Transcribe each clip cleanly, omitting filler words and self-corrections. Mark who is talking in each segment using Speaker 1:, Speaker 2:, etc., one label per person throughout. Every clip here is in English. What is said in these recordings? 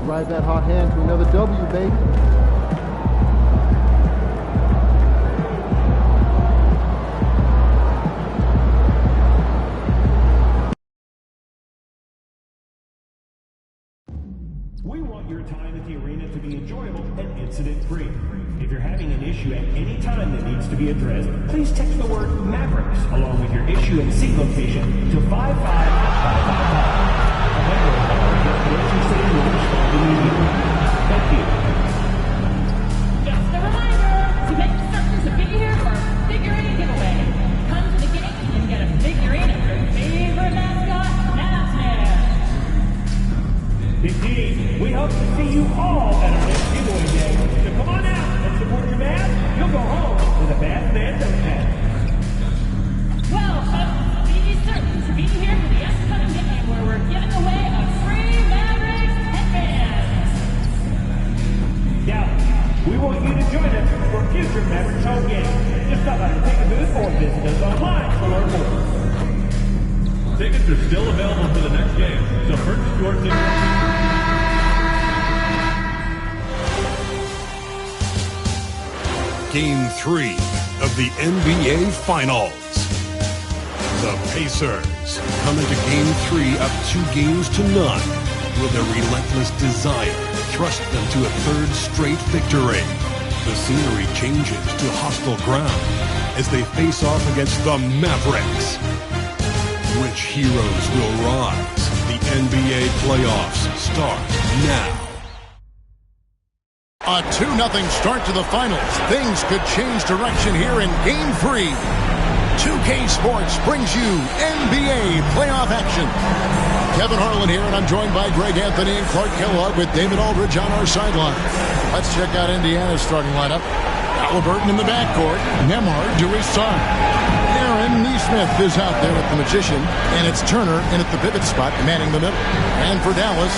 Speaker 1: Ride that hot hand to another W, baby.
Speaker 2: We want your time at the arena to be enjoyable and incident-free. If you're having an issue at any time that needs to be addressed, please text the word Mavericks along with your issue and seat location to 55555. Thank you.
Speaker 3: Just a reminder to make certain to be here for our figurine giveaway. Come to the gate and get a figurine of your favorite mascot, Snapchat.
Speaker 2: Indeed, we hope to see you all at our next giveaway day. So come on out and support your man. You'll go home with a bad man notepad.
Speaker 3: Well, folks, be certain to be here for the upcoming game where we're giving away a free Mavericks headband.
Speaker 2: Now, we want you to join us for future Mavericks home games. Just stop by the ticket booth or visit us online to learn more. Tickets are still available for the next game, so purchase your tickets.
Speaker 4: Game 3 of the NBA Finals. The Pacers come into Game 3 up 2 games to none, with a relentless desire thrust them to a third straight victory. The scenery changes to hostile ground as they face off against the Mavericks. Which heroes will rise? The NBA playoffs start now.
Speaker 5: A 2-0 start to the finals. Things could change direction here in Game 3. 2K Sports brings you NBA playoff action. Kevin Harlan here, and I'm joined by Greg Anthony and Clark Kellogg with David Aldridge on our sideline. Let's check out Indiana's starting lineup. Halliburton in the backcourt. Nembhard to his side. Aaron Nesmith is out there at the Magician, and it's Turner in at the pivot spot, manning the middle. And for Dallas,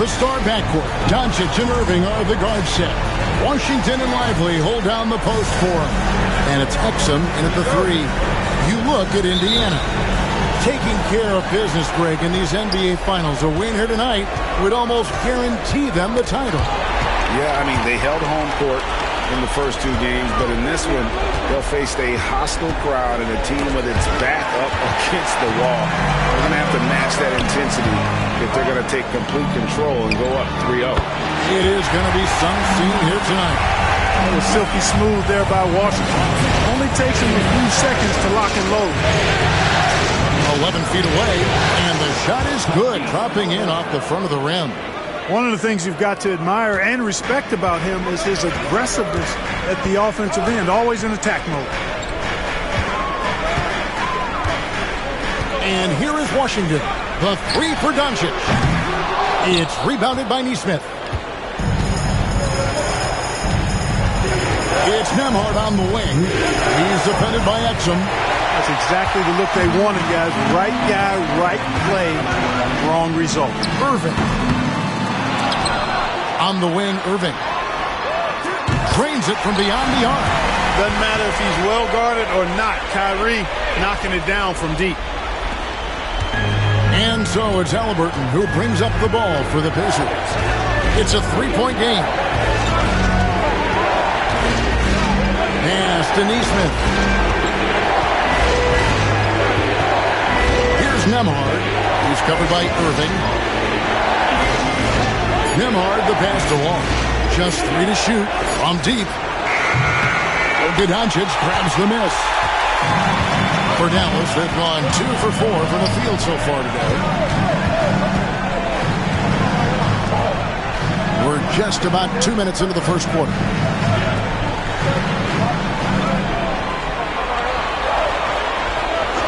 Speaker 5: the star backcourt. Doncic and Irving are the guard set. Washington and Lively hold down the post for him. And it's Exum in at the 3. You look at Indiana. Taking care of business, Greg, in these NBA Finals. A win here tonight would almost guarantee them the title.
Speaker 6: Yeah, I mean, they held home court in the first 2 games, but in this one, they'll face a hostile crowd and a team with its back up against the wall. They're going to have to match that intensity if they're going to take complete control and go up 3-0.
Speaker 5: It is going to be some scene here tonight.
Speaker 7: It was silky smooth there by Washington. Only takes him a few seconds to lock and load.
Speaker 5: 11 feet away, and the shot is good, dropping in off the front of the rim.
Speaker 7: One of the things you've got to admire and respect about him is his aggressiveness at the offensive end, always in attack mode.
Speaker 5: And here is Washington. The 3 for Doncic. It's rebounded by Nesmith. It's Nembhard on the wing. He's defended by Exum.
Speaker 7: That's exactly the look they wanted, guys. Right guy, right play, wrong result.
Speaker 5: Irving. On the wing, Irving. Drains it from beyond the arc.
Speaker 7: Doesn't matter if he's well guarded or not. Kyrie knocking it down from deep.
Speaker 5: And so it's Halliburton who brings up the ball for the Pacers. It's a 3-point game. Pass to Nesmith. Here's Nembhard. He's covered by Irving. Nembhard, the pass to Wall. Just 3 to shoot from deep. Doncic grabs the miss. For Dallas, they've gone 2 for 4 from the field so far today. We're just about 2 minutes into the first quarter.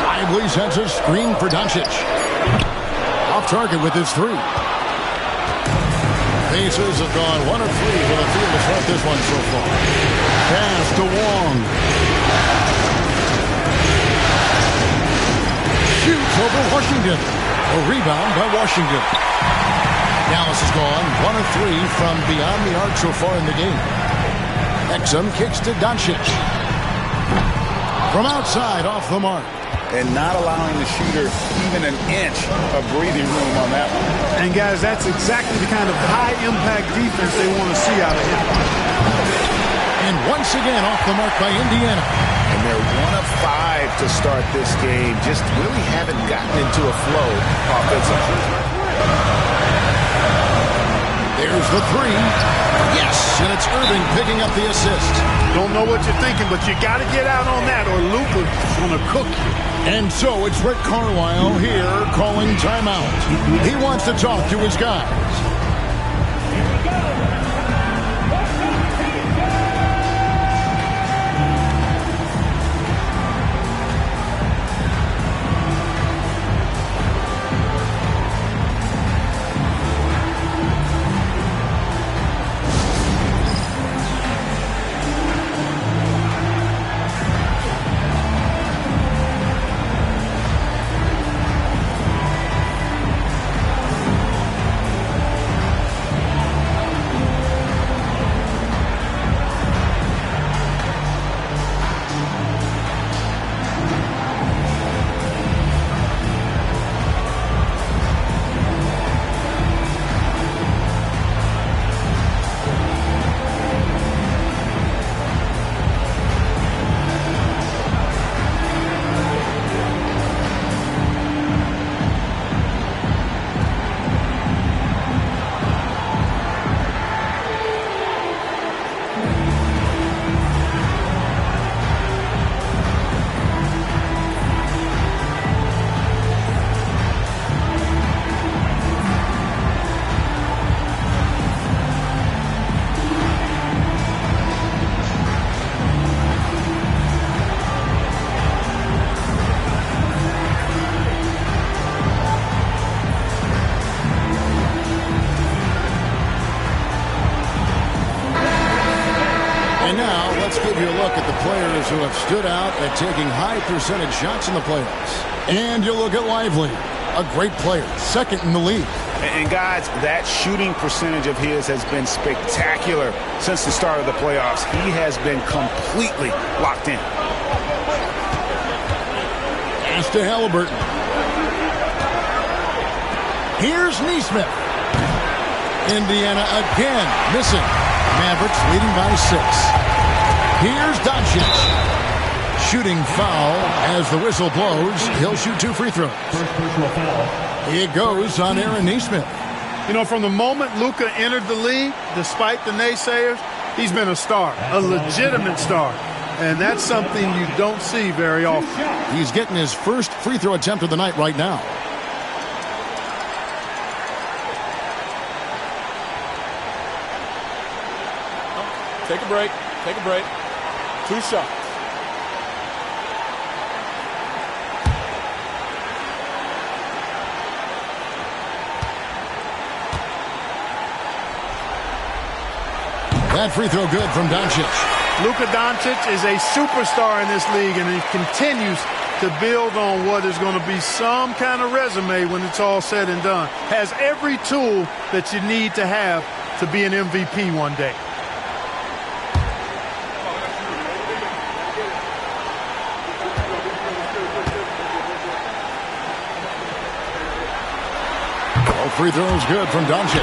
Speaker 5: Lively sets a screen for Doncic. Off target with his 3. Pacers have gone 1 of 3 from the field to start this one so far. Pass to Wong. Washington. A rebound by Washington. Dallas has gone 1 of 3 from beyond the arc so far in the game. Exum kicks to Doncic. From outside, off the mark.
Speaker 6: And not allowing the shooter even an inch of breathing room on that one.
Speaker 7: And, guys, that's exactly the kind of high-impact defense they want to see out of him.
Speaker 5: And once again, off the mark by Indiana.
Speaker 6: And they're 1 of 5 to start this game. Just really haven't gotten into a flow offensively.
Speaker 5: There's the 3. Yes, and it's Irving picking up the assist.
Speaker 7: Don't know what you're thinking, but you got to get out on that or Luka's going to cook you.
Speaker 5: And so it's Rick Carlisle here calling timeout. He wants to talk to his guys. Who have stood out at taking high percentage shots in the playoffs. And you look at Lively, a great player, second in the league.
Speaker 6: And guys, that shooting percentage of his has been spectacular since the start of the playoffs. He has been completely locked in.
Speaker 5: Pass to Halliburton. Here's Neesmith. Indiana again missing. Mavericks leading by 6. Here's Doncic. Shooting foul as the whistle blows. He'll shoot 2 free throws.
Speaker 2: First personal foul.
Speaker 5: It goes on Aaron Neesmith.
Speaker 7: You know, from the moment Luka entered the league, despite the naysayers, he's been a star, a legitimate star. And that's something you don't see very often.
Speaker 5: He's getting his first free throw attempt of the night right now.
Speaker 8: Take a break. Take a break. 2 shots.
Speaker 5: That free throw good from Doncic.
Speaker 7: Luka Doncic is a superstar in this league, and he continues to build on what is going to be some kind of resume when it's all said and done. Has every tool that you need to have to be an MVP one day.
Speaker 5: Free throws good from Doncic.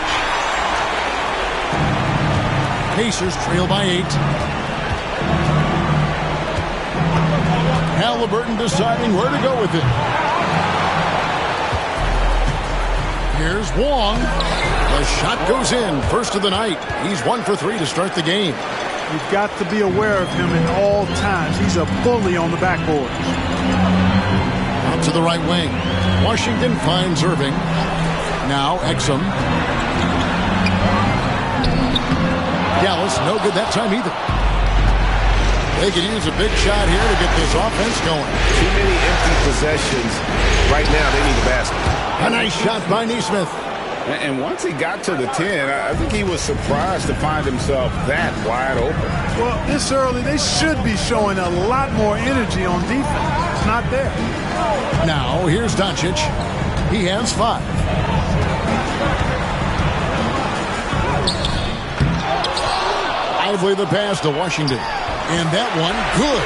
Speaker 5: Pacers trail by 8. Halliburton deciding where to go with it. Here's Wong. The shot goes in. First of the night. He's 1 for 3 to start the game.
Speaker 7: You've got to be aware of him at all times. He's a bully on the backboard.
Speaker 5: Out to the right wing. Washington finds Irving. Now Exum. Dallas, no good that time either. They could use a big shot here to get this offense going.
Speaker 6: Too many empty possessions. Right now, they need a basket.
Speaker 5: A nice shot by Neesmith.
Speaker 6: And once he got to the 10, I think he was surprised to find himself that wide open.
Speaker 7: Well, this early, they should be showing a lot more energy on defense. It's not there.
Speaker 5: Now, here's Doncic. He has 5. Lively the pass to Washington. And that one, good.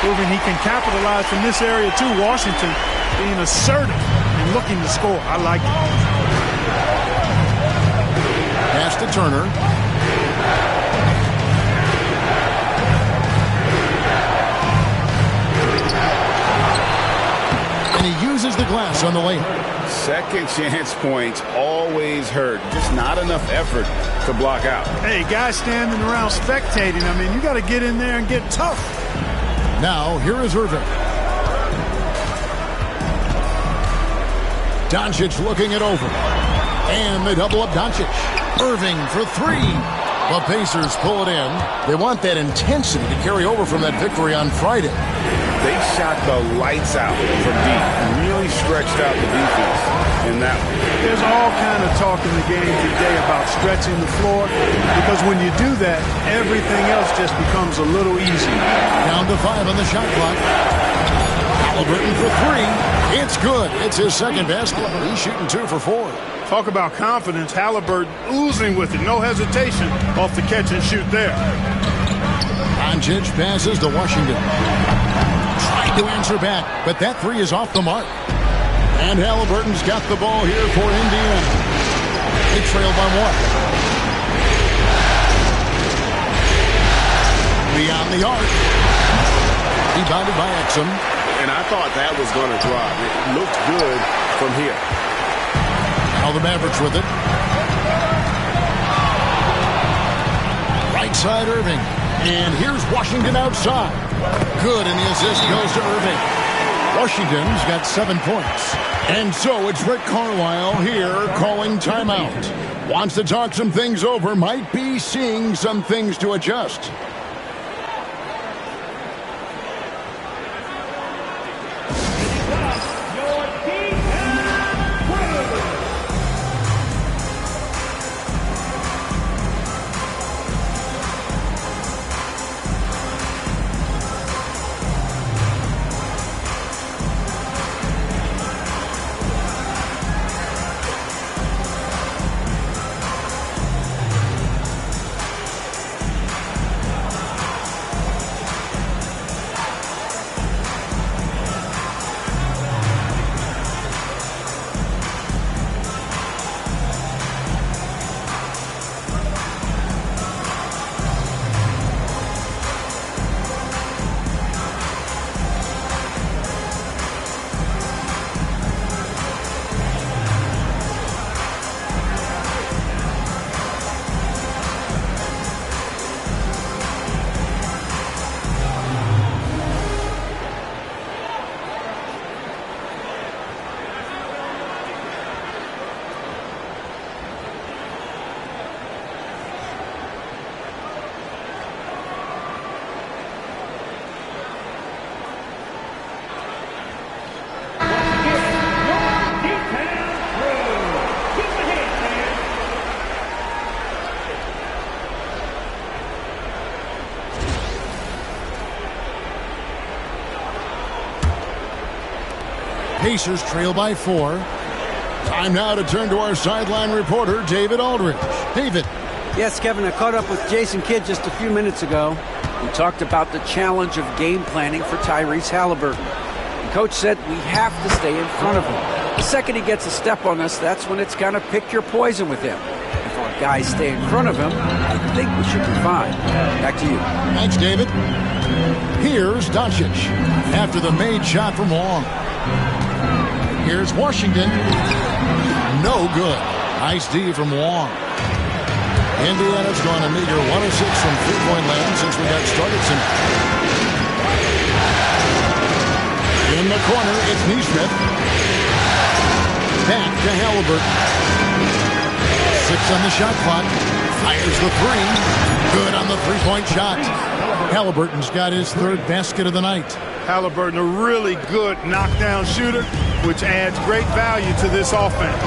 Speaker 7: Proving he can capitalize from this area too. Washington being assertive and looking to score. I like it.
Speaker 5: Pass to Turner. And he uses the glass on the layup.
Speaker 6: Second chance points always hurt. Just not enough effort to block out.
Speaker 7: Hey, guys standing around spectating. I mean, you got to get in there and get tough.
Speaker 5: Now, here is Irving. Doncic looking it over. And they double up Doncic. Irving for 3. The Pacers pull it in. They want that intensity to carry over from that victory on Friday.
Speaker 6: They shot the lights out from deep. Really stretched out the defense in that one.
Speaker 7: There's all kind of talk in the game today about stretching the floor, because when you do that, everything else just becomes a little easier.
Speaker 5: Down to 5 on the shot clock. Halliburton for 3. It's good. It's his second basket. He's shooting 2 for 4.
Speaker 7: Talk about confidence. Halliburton oozing with it. No hesitation off the catch and shoot there.
Speaker 5: Doncic passes to Washington. Trying to answer back, but that 3 is off the mark. And Halliburton's got the ball here for Indiana. They trail by 1. Beyond the arc. Rebounded by Exum.
Speaker 6: And I thought that was going to drop. It looked good from here.
Speaker 5: Now the Mavericks with it. Right side Irving. And here's Washington outside. Good, and the assist goes to Irving. Washington's got 7 points. And so it's Rick Carlisle here calling timeout. Wants to talk some things over. Might be seeing some things to adjust. Pacers trail by 4. Time now to turn to our sideline reporter, David Aldridge. David.
Speaker 9: Yes, Kevin, I caught up with Jason Kidd just a few minutes ago. We talked about the challenge of game planning for Tyrese Halliburton. The coach said we have to stay in front of him. The second he gets a step on us, that's when it's kind of pick your poison with him. If our guys stay in front of him, I think we should be fine. Back to you.
Speaker 5: Thanks, David. Here's Doncic after the made shot from long. Here's Washington. No good. Nice D from Wong. Indiana's gone a meager 1 of 6 from three-point land since we got started tonight. In the corner, it's Neesmith. Back to Halliburton. 6 on the shot clock. Fires the 3. Good on the three-point shot. Halliburton's got his 3rd basket of the night.
Speaker 7: Halliburton, a really good knockdown shooter, which adds great value to this offense.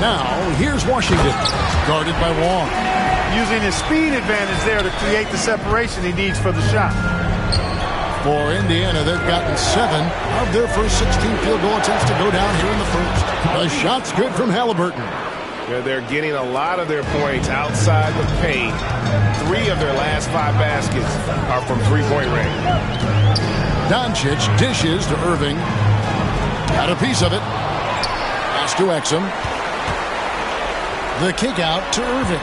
Speaker 5: Now, here's Washington, guarded by Wong.
Speaker 7: Using his speed advantage there to create the separation he needs for the shot.
Speaker 5: For Indiana, they've gotten 7 of their first 16 field goal attempts to go down here in the first. The shot's good from Halliburton.
Speaker 6: Yeah, they're getting a lot of their points outside the paint. 3 of their last 5 baskets are from three-point range.
Speaker 5: Doncic dishes to Irving. Got a piece of it. Pass to Exum. The kick out to Irving.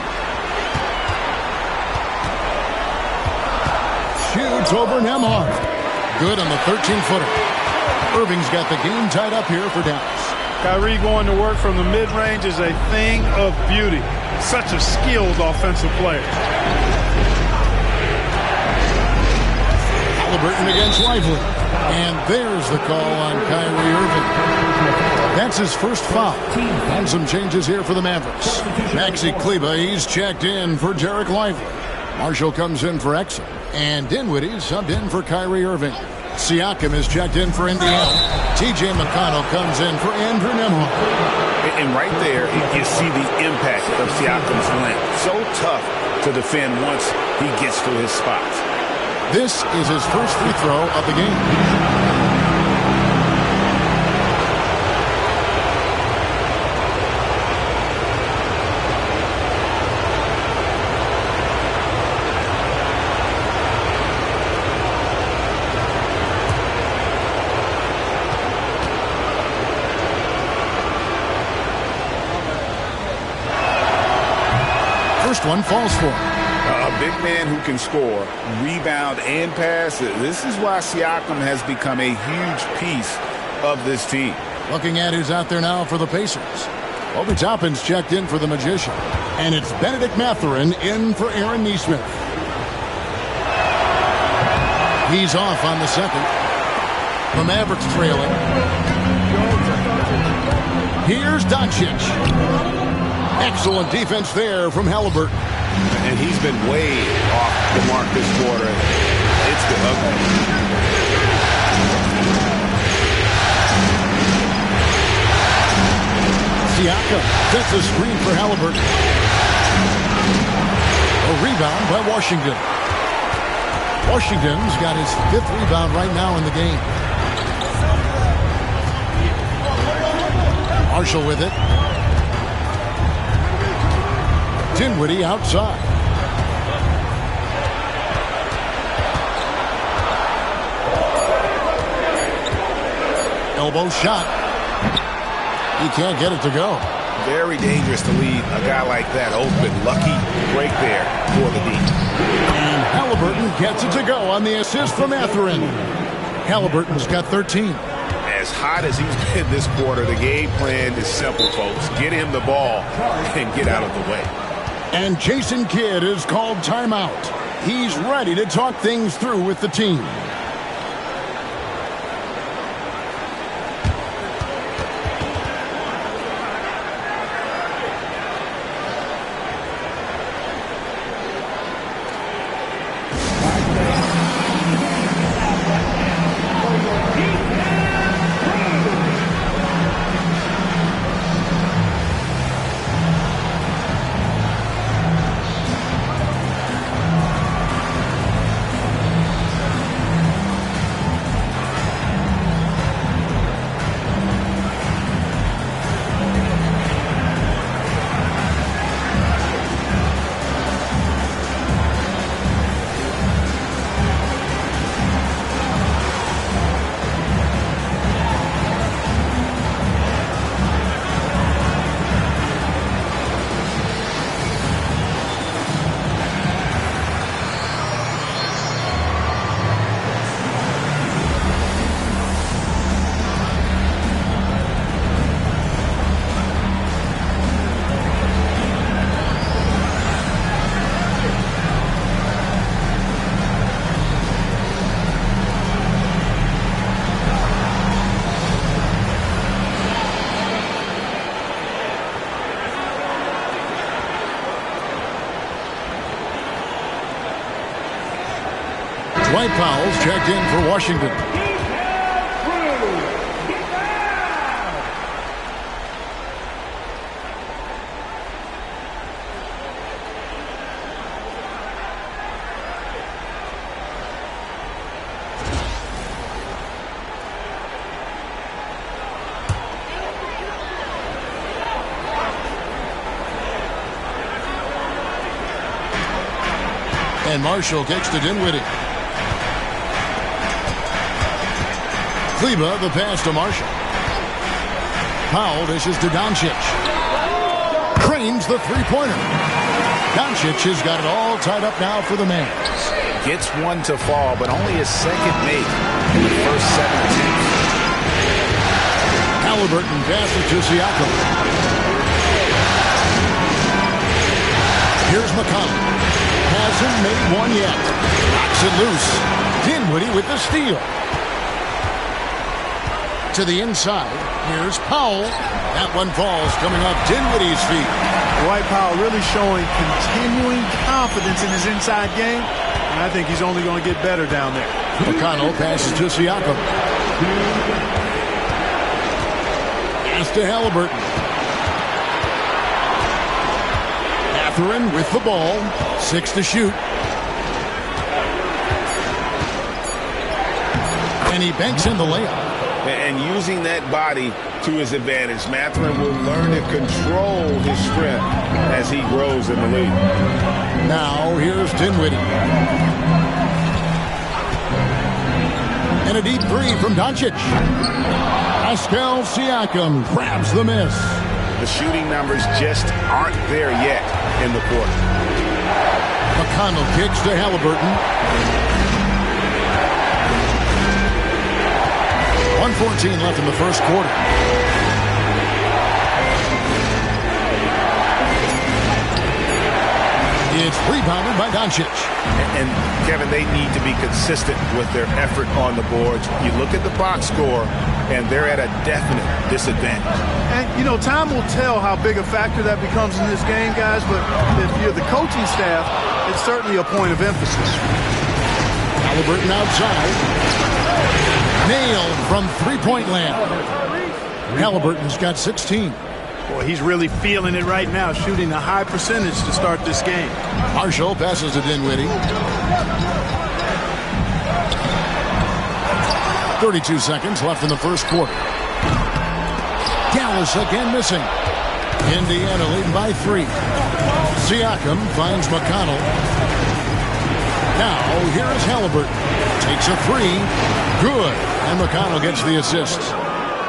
Speaker 5: Shoots over Nembhard. Good on the 13-footer. Irving's got the game tied up here for Dallas.
Speaker 7: Kyrie going to work from the mid-range is a thing of beauty. Such a skilled offensive player.
Speaker 5: Halliburton against Lively. And there's the call on Kyrie Irving. That's his first foul. And some changes here for the Mavericks. Maxi Kleber, he's checked in for Derek Lively. Marshall comes in for Exum. And Dinwiddie subbed in for Kyrie Irving. Siakam is checked in for Indiana. T.J. McConnell comes in for Andrew Nembhard.
Speaker 6: And right there, you see the impact of Siakam's length. So tough to defend once he gets to his spots.
Speaker 5: This is his first free throw of the game. First one falls for him.
Speaker 6: A big man who can score, rebound, and pass. This is why Siakam has become a huge piece of this team.
Speaker 5: Looking at who's out there now for the Pacers. Obi Toppin's checked in for the Magician. And it's Benedict Mathurin in for Aaron Nesmith. He's off on the second. The Mavericks trailing. Here's Doncic. Excellent defense there from Halliburton.
Speaker 6: And he's been way off the mark this quarter. It's the ugly.
Speaker 5: Siakam sets a screen for Halliburton. A rebound by Washington. Washington's got his 5th rebound right now in the game. Marshall with it. Dinwiddie outside. Elbow shot. He can't get it to go.
Speaker 6: Very dangerous to leave a guy like that open. Lucky break there for the D.
Speaker 5: And Halliburton gets it to go on the assist from Mathurin. Halliburton's got 13.
Speaker 6: As hot as he's been this quarter, the game plan is simple, folks. Get him the ball and get out of the way.
Speaker 5: And Jason Kidd is called timeout. He's ready to talk things through with the team. Dwight Powell's checked in for Washington. And Marshall kicks to Dinwiddie. Kleba, the pass to Marshall. Powell dishes to Doncic. Cranes the three-pointer. Doncic has got it all tied up now for the man.
Speaker 6: Gets one to fall, but only his second make in the first 7 attempts.
Speaker 5: Halliburton passes to Siakam. Here's McConnell. Hasn't made one yet. Knocks it loose. Dinwiddie with the steal. To the inside. Here's Powell. That one falls coming off Dinwiddie's feet.
Speaker 7: Dwight Powell really showing continuing confidence in his inside game. And I think he's only going to get better down there.
Speaker 5: McConnell passes to Siakam. Pass to Halliburton. Catherine with the ball. 6 to shoot. And he banks in the layup.
Speaker 6: And using that body to his advantage, Mathurin will learn to control his strength as he grows in the league.
Speaker 5: Now here's Dinwiddie. And a deep three from Doncic. Pascal Siakam grabs the miss.
Speaker 6: The shooting numbers just aren't there yet in the quarter.
Speaker 5: McConnell kicks to Halliburton. 1:14 left in the first quarter. It's rebounded by Doncic.
Speaker 6: And Kevin, they need to be consistent with their effort on the boards. You look at the box score, and they're at a definite disadvantage.
Speaker 7: And, you know, time will tell how big a factor that becomes in this game, guys, but if you're the coaching staff, it's certainly a point of emphasis.
Speaker 5: Halliburton outside. Nailed from three-point land. Halliburton's got 16.
Speaker 7: Boy, he's really feeling it right now, shooting a high percentage to start this game.
Speaker 5: Marshall passes to Dinwiddie. 32 seconds left in the first quarter. Dallas again missing. Indiana leading by 3. Siakam finds McConnell. Now, here is Halliburton. Takes a 3. Good. And McConnell gets the assist.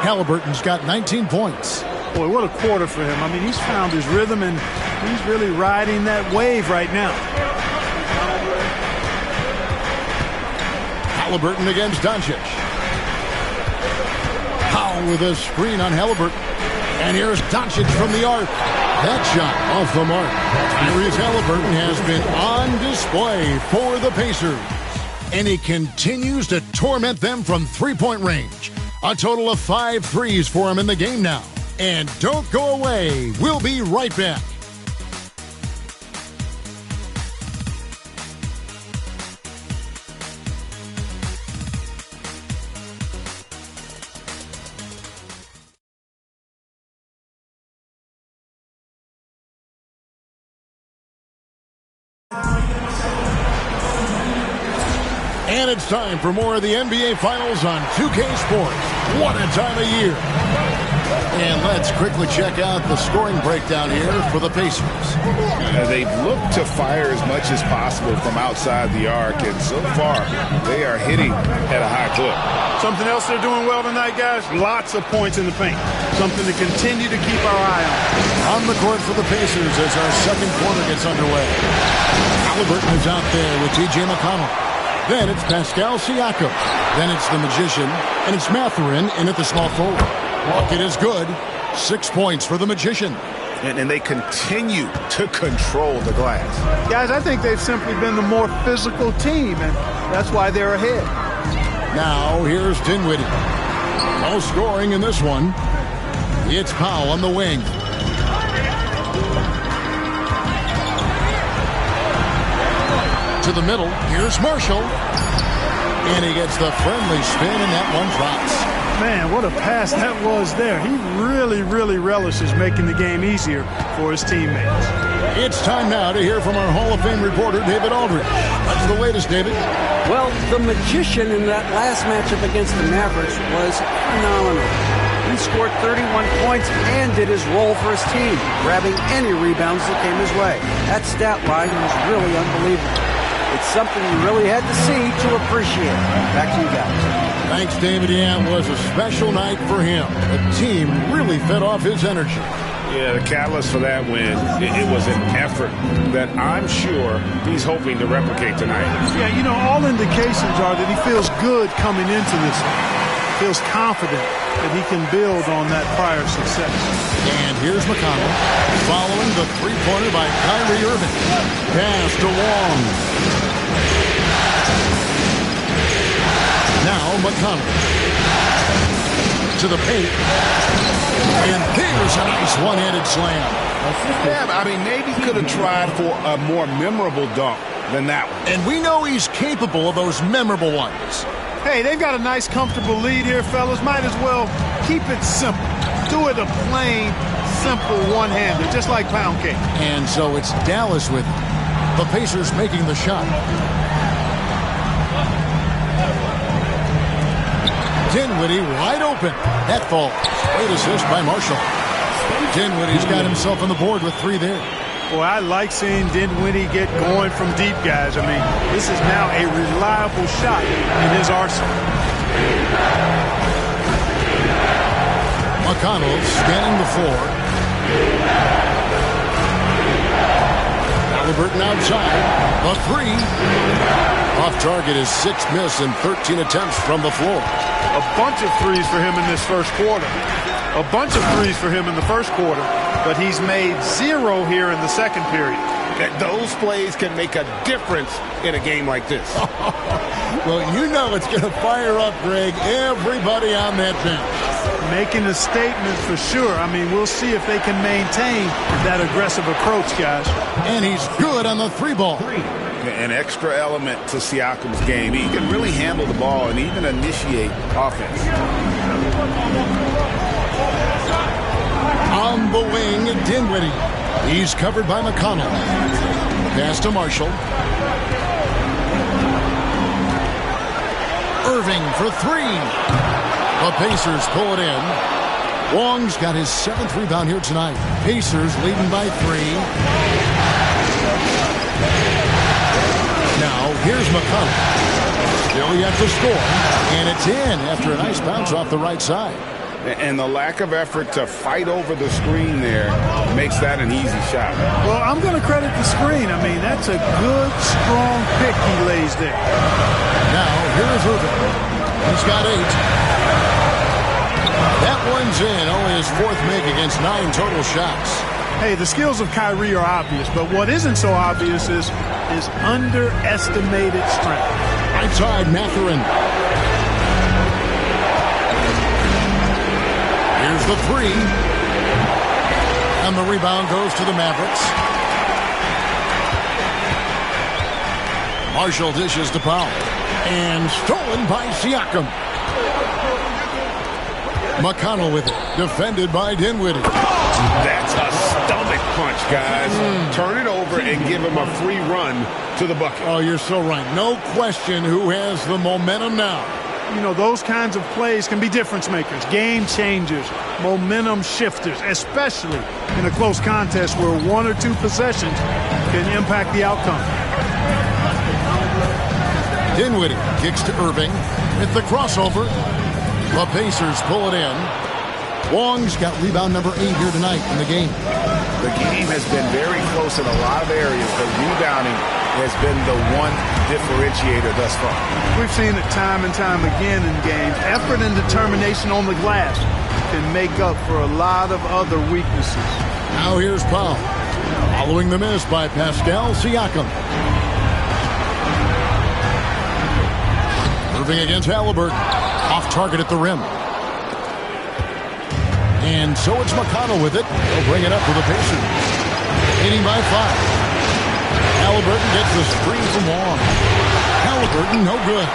Speaker 5: Halliburton's got 19 points.
Speaker 7: Boy, what a quarter for him. I mean, he's found his rhythm, and he's really riding that wave right now.
Speaker 5: Halliburton against Doncic. Powell with a screen on Halliburton. And here's Doncic from the arc. That shot off the mark. Tyrese Halliburton has been on display for the Pacers. And he continues to torment them from three-point range. A total of 5 threes for him in the game now. And don't go away. We'll be right back. And it's time for more of the NBA Finals on 2K Sports. What a time of year. And let's quickly check out the scoring breakdown here for the Pacers.
Speaker 6: They've looked to fire as much as possible from outside the arc, and so far they are hitting at a high clip.
Speaker 7: Something else they're doing well tonight, guys, lots of points in the paint. Something to continue to keep our eye on.
Speaker 5: On the court for the Pacers as our second quarter gets underway. Halliburton is out there with T.J. McConnell. Then it's Pascal Siakam. Then it's the Magician. And it's Mathurin in at the small forward. Bucket is good. 6 points for the Magician.
Speaker 6: And they continue to control the glass.
Speaker 7: Guys, I think they've simply been the more physical team, and that's why they're ahead.
Speaker 5: Now, here's Dinwiddie. No scoring in this one. It's Powell on the wing. To the middle. Here's Marshall. And he gets the friendly spin, and that one drops.
Speaker 7: Man, what a pass that was there. He really, really relishes making the game easier for his teammates.
Speaker 5: It's time now to hear from our Hall of Fame reporter, David Aldridge. What's the latest, David?
Speaker 9: Well, the Magician in that last matchup against the Mavericks was phenomenal. He scored 31 points and did his role for his team, grabbing any rebounds that came his way. That stat line was really unbelievable. That's something you really had to see to appreciate. Back to you guys.
Speaker 5: Thanks, David. Yeah, it was a special night for him. The team really fed off his energy.
Speaker 6: Yeah, the catalyst for that win, it was an effort that I'm sure he's hoping to replicate tonight.
Speaker 7: Yeah, you know, all indications are that he feels good coming into this one. Feels confident that he can build on that prior success.
Speaker 5: And here's McConnell following the three-pointer by Kyrie Irving. Pass to Wong. Now McConnell to the paint. And there's a nice one-handed slam.
Speaker 6: Yeah, I mean, maybe he could have tried for a more memorable dunk than that one.
Speaker 5: And we know he's capable of those memorable ones.
Speaker 7: Hey, they've got a nice, comfortable lead here, fellas. Might as well keep it simple. Do it a plain, simple one-hander, just like pound cake.
Speaker 5: And so it's Dallas with the Pacers making the shot. Dinwiddie wide open. That falls. Great assist by Marshall. Dinwiddie's got himself on the board with 3 there.
Speaker 7: Boy, I like seeing Dinwiddie get going from deep, guys. I mean, this is now a reliable shot in his arsenal.
Speaker 5: McConnell scanning the floor. Halliburton outside. A 3. Off target is 6 miss and 13 attempts from the floor.
Speaker 7: A bunch of threes for him in this first quarter. A bunch of threes for him in the first quarter, but he's made 0 here in the second period.
Speaker 6: Those plays can make a difference in a game like this.
Speaker 5: Well, you know it's going to fire up, Greg, everybody on that bench.
Speaker 7: Making a statement for sure. I mean, we'll see if they can maintain that aggressive approach, guys.
Speaker 5: And he's good on the 3-ball.
Speaker 6: An extra element to Siakam's game. He can really handle the ball and even initiate offense.
Speaker 5: On the wing, Dinwiddie. He's covered by McConnell. Pass to Marshall. Irving for 3. The Pacers pull it in. Wong's got his 7th rebound here tonight. Pacers leading by 3. Now, here's McConnell. Still yet to score. And it's in after a nice bounce off the right side.
Speaker 6: And the lack of effort to fight over the screen there makes that an easy shot.
Speaker 7: Well, I'm going to credit the screen. I mean, that's a good, strong pick he lays there.
Speaker 5: Now, here's Irving. He's got 8. That one's in. Only his 4th make against 9 total shots.
Speaker 7: Hey, the skills of Kyrie are obvious, but what isn't so obvious is his underestimated strength.
Speaker 5: Right side, Mathurin. Here's the 3. And the rebound goes to the Mavericks. Marshall dishes to Powell. And stolen by Siakam. McConnell with it. Defended by Dinwiddie.
Speaker 6: That's a stomach punch, guys. Turn it over and give him a free run to the bucket.
Speaker 5: Oh, you're so right. No question who has the momentum now.
Speaker 7: You know, those kinds of plays can be difference makers, game changers, momentum shifters, especially in a close contest where 1 or 2 possessions can impact the outcome.
Speaker 5: Dinwiddie kicks to Irving at the crossover. The Pacers pull it in. Wong's got rebound number 8 here tonight in the game.
Speaker 6: The game has been very close in a lot of areas, but rebounding has been the one differentiator thus far.
Speaker 7: We've seen it time and time again in games. Effort and determination on the glass can make up for a lot of other weaknesses.
Speaker 5: Now here's Powell. Following the miss by Pascal Siakam. Irving against Halliburton. Off target at the rim. And so it's McConnell with it. He'll bring it up for the Pacers. Leading by 5. Halliburton gets the screen from Wong. Halliburton, no good.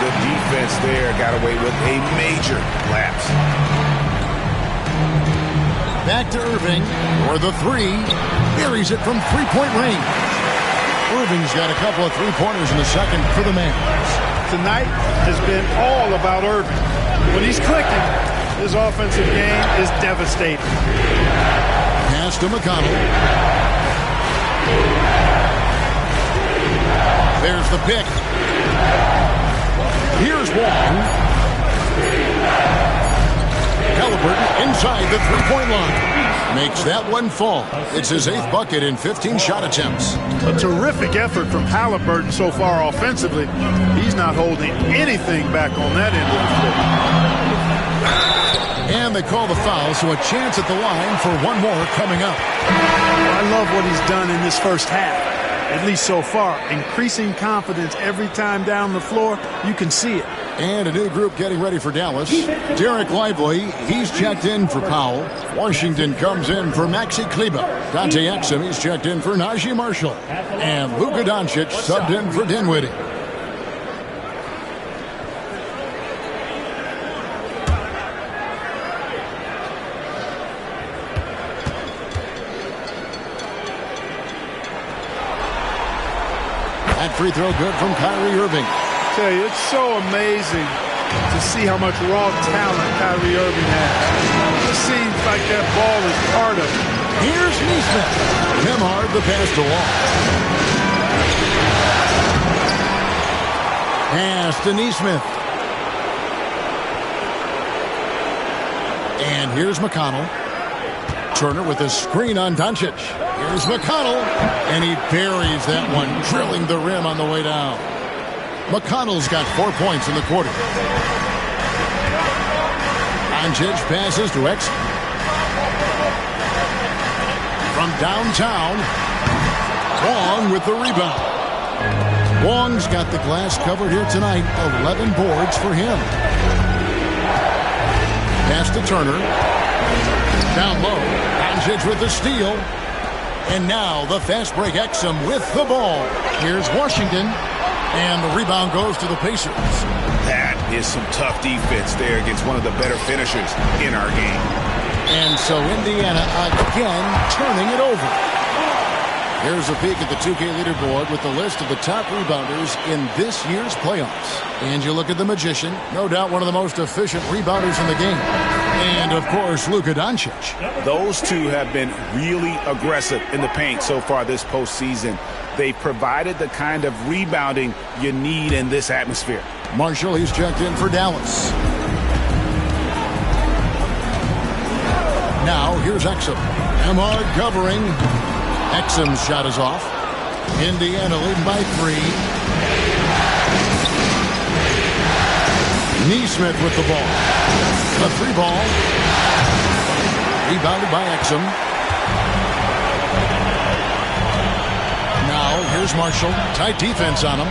Speaker 6: The defense there got away with a major lapse.
Speaker 5: Back to Irving for the 3. Buries it from 3-point range. Irving's got a couple of 3-pointers in the second for the Mavs.
Speaker 7: Tonight has been all about Irving. When he's clicking, his offensive game is devastating. Pass
Speaker 5: to McConnell. There's the pick. Here's Wong. Halliburton inside the three-point line. Makes that one fall. It's his 8th bucket in 15 shot attempts.
Speaker 7: A terrific effort from Halliburton so far offensively. He's not holding anything back on that end of the floor.
Speaker 5: And they call the foul, so a chance at the line for one more coming up.
Speaker 7: I love what he's done in this first half, at least so far. Increasing confidence every time down the floor. You can see it.
Speaker 5: And a new group getting ready for Dallas. Derek Lively, he's checked in for Powell. Washington comes in for Maxi Kleber. Dante Exum, he's checked in for Najee Marshall. And Luka Doncic subbed in for Dinwiddie. That free throw good from Kyrie Irving.
Speaker 7: Tell you, it's so amazing to see how much raw talent Kyrie Irving has. It just seems like that ball is part of it.
Speaker 5: Here's Neesmith. Nembhard the pass to Wall. Pass to Neesmith. And here's McConnell. Turner with a screen on Doncic. Here's McConnell. And he buries that one, drilling the rim on the way down. McConnell's got 4 points in the quarter. Doncic passes to X. From downtown, Wong with the rebound. Wong's got the glass covered here tonight. 11 boards for him. Pass to Turner. Down low. Doncic with the steal. And now the fast break Exum with the ball. Here's Washington. And the rebound goes to the Pacers.
Speaker 6: That is some tough defense there against one of the better finishers in our game.
Speaker 5: And so Indiana again turning it over. Here's a peek at the 2K leaderboard with the list of the top rebounders in this year's playoffs. And you look at the Magician, no doubt one of the most efficient rebounders in the game. And, of course, Luka Doncic.
Speaker 6: Those two have been really aggressive in the paint so far this postseason. They've provided the kind of rebounding you need in this atmosphere.
Speaker 5: Marshall, he's checked in for Dallas. Now, here's Exum. Nembhard covering. Exum's shot is off. Indiana leading by 3. Neesmith with the ball. The 3 ball. Rebounded by Exum. Now, here's Marshall. Tight defense on him.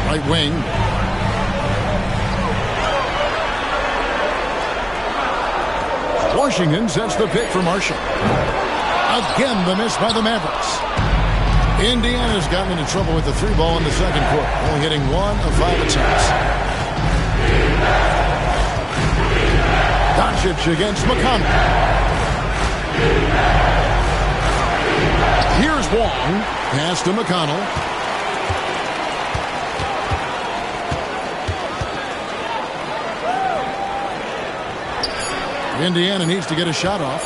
Speaker 5: Right wing. Washington sets the pick for Marshall. Again, the miss by the Mavericks. Indiana's gotten into trouble with the 3 ball in the second quarter, only hitting 1 of 5 attempts. Doncic against McConnell. Here's Wong. Pass to McConnell. Indiana needs to get a shot off.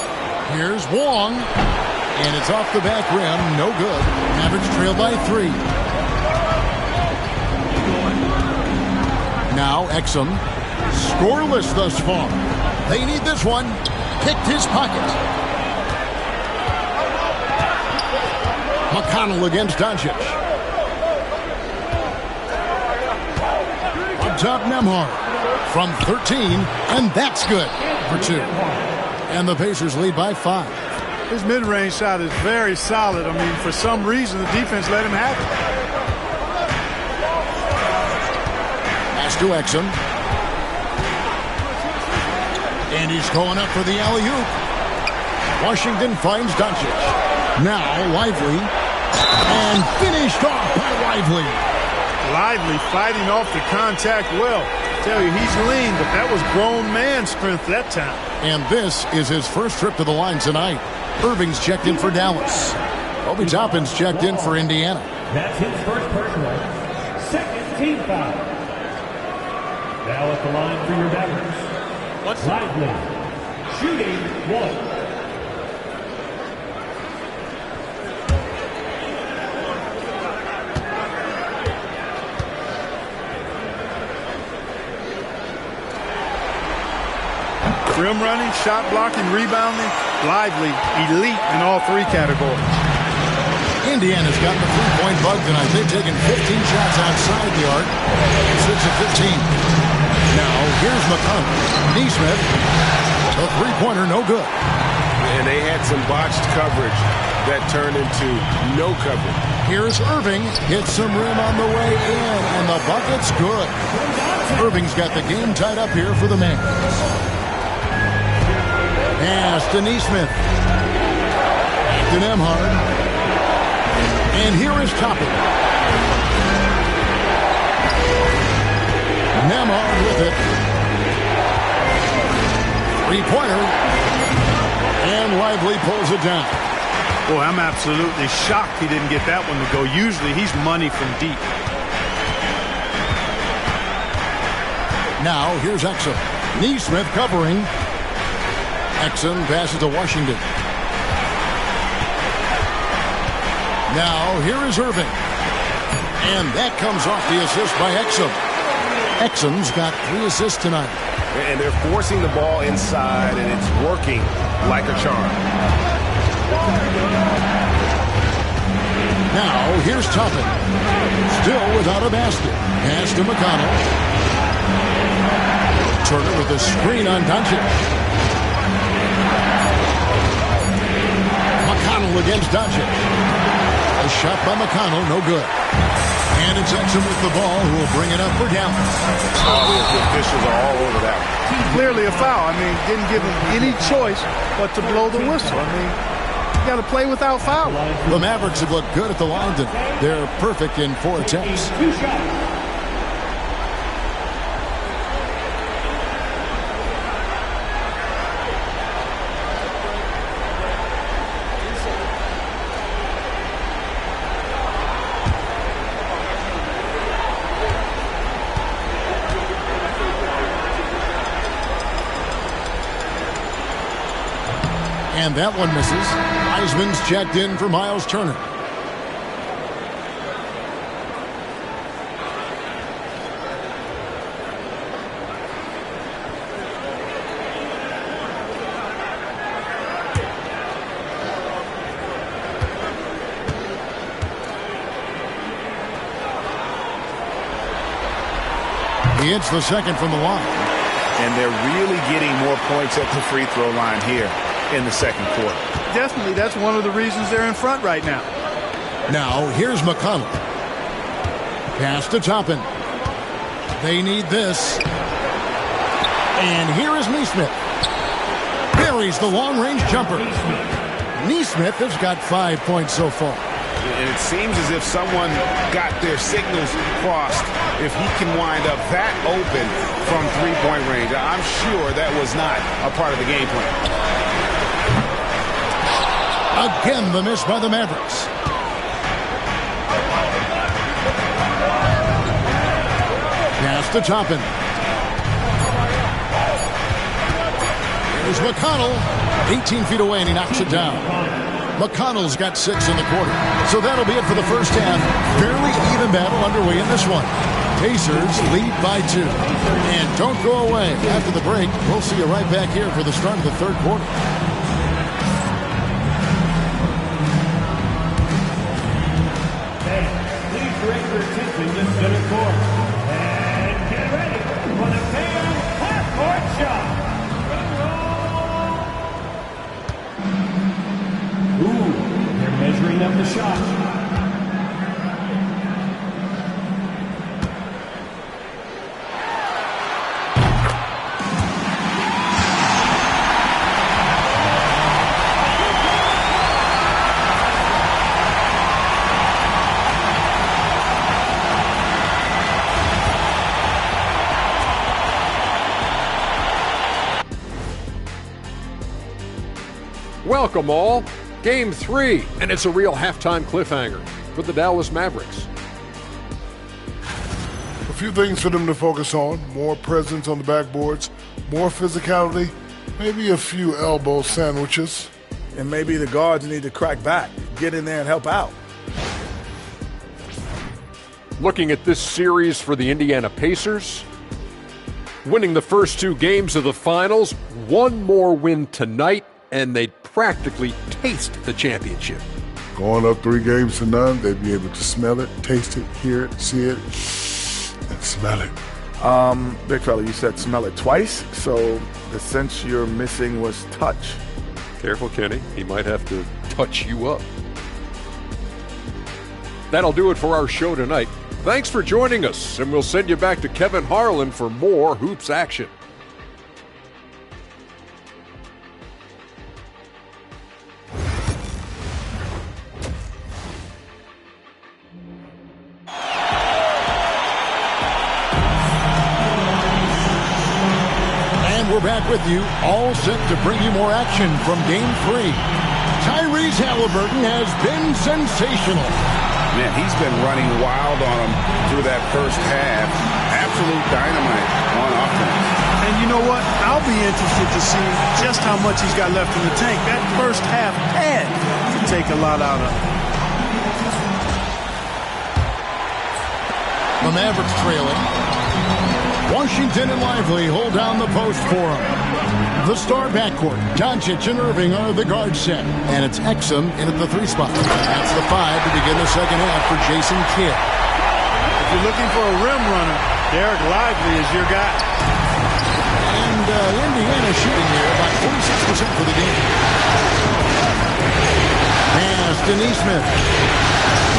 Speaker 5: Here's Wong. And it's off the back rim. No good. Mavericks trail by 3. Now Exum. Scoreless thus far. They need this one. Picked his pocket. McConnell against Doncic. Up top, Nembhard. From 13. And that's good for 2. And the Pacers lead by 5.
Speaker 7: His mid-range shot is very solid. I mean, for some reason, the defense let him have it.
Speaker 5: Pass to Exum. And he's going up for the alley-oop. Washington finds Doncic. Now Lively. And finished off by Lively.
Speaker 7: Lively fighting off the contact well. I tell you, he's lean, but that was grown man strength that time.
Speaker 5: And this is his first trip to the line tonight. Irving's checked in for Dallas. Obi Toppin's checked in for Indiana.
Speaker 2: That's his first personal. Second team foul. Now at the line for your Mavericks. Lively. Shooting 1.
Speaker 7: Rim running, shot blocking, rebounding, lively, elite in all three categories.
Speaker 5: Indiana's got the three-point bug tonight. They've taken 15 shots outside the arc. 6 of 15. Now, here's McConnell. Neesmith. A three-pointer, no good.
Speaker 6: And they had some botched coverage that turned into no coverage.
Speaker 5: Here's Irving. Hits some rim on the way in, and the bucket's good. Irving's got the game tied up here for the man. Pass to Neesmith. To Nemhard. And here is Toppin. Nemhard with it. Three-pointer. And Lively pulls it down.
Speaker 7: Boy, I'm absolutely shocked he didn't get that one to go. Usually he's money from deep.
Speaker 5: Now, here's Exum. Neesmith covering. Exum passes to Washington. Now, here is Irving. And that comes off the assist by Exum. Exum's got 3 assists tonight.
Speaker 6: And they're forcing the ball inside, and it's working like a charm.
Speaker 5: Now, here's Toppin. Still without a basket. Pass to McConnell. Turner with a screen on Doncic. McConnell against Doncic. A shot by McConnell, no good. And it's Exum with the ball, who will bring it up for Dallas.
Speaker 6: The officials are all over that one.
Speaker 7: Clearly a foul. I mean, didn't give him any choice but to blow the whistle. I mean, you got to play without foul.
Speaker 5: The Mavericks have looked good at the line tonight. They're perfect in 4 attempts. And that one misses. Heisman's checked in for Miles Turner. He hits the second from the line.
Speaker 6: And they're really getting more points at the free throw line here in the second quarter.
Speaker 7: Definitely, that's one of the reasons they're in front right now.
Speaker 5: Now, here's McConnell. Pass to Toppin. They need this. And here is Neesmith. Buries the long-range jumper. Neesmith has got 5 points so far.
Speaker 6: And it seems as if someone got their signals crossed. If he can wind up that open from three-point range, I'm sure that was not a part of the game plan.
Speaker 5: Again, the miss by the Mavericks. Pass to Toppin. Here's McConnell. 18 feet away, and he knocks it down. McConnell's got 6 in the quarter. So that'll be it for the first half. Fairly even battle underway in this one. Pacers lead by 2. And don't go away. After the break, we'll see you right back here for the start of the third quarter.
Speaker 2: Please direct your attention to center court. And get ready for the Cam half-court shot. Ooh, they're measuring up the shot.
Speaker 10: Welcome all. Game 3, and it's a real halftime cliffhanger for the Dallas Mavericks.
Speaker 11: A few things for them to focus on. More presence on the backboards, more physicality, maybe a few elbow sandwiches.
Speaker 12: And maybe the guards need to crack back, get in there and help out.
Speaker 10: Looking at this series for the Indiana Pacers, winning the first 2 games of the finals one more win tonight, and they'd practically taste the championship.
Speaker 11: Going up 3-0, they'd be able to smell it, taste it, hear it, see it, and smell it.
Speaker 12: Big fella, you said smell it twice, so the sense you're missing was touch.
Speaker 10: Careful, Kenny. He might have to touch you up. That'll do it for our show tonight. Thanks for joining us, and we'll send you back to Kevin Harlan for more hoops action.
Speaker 5: We're back with you, all set to bring you more action from Game 3. Tyrese Halliburton has been sensational.
Speaker 6: Man, he's been running wild on him through that first half. Absolute dynamite on offense.
Speaker 7: And you know what? I'll be interested to see just how much he's got left in the tank. That first half had to take a lot out of him.
Speaker 5: The Mavericks trailing. Washington and Lively hold down the post for him. The star backcourt, Doncic and Irving are the guard set. And it's Exum in at the 3 spot. That's the 5 to begin the second half for Jason Kidd.
Speaker 7: If you're looking for a rim runner, Derek Lively is your guy.
Speaker 5: And Indiana shooting here about 46% for the game. Pass to Neesmith.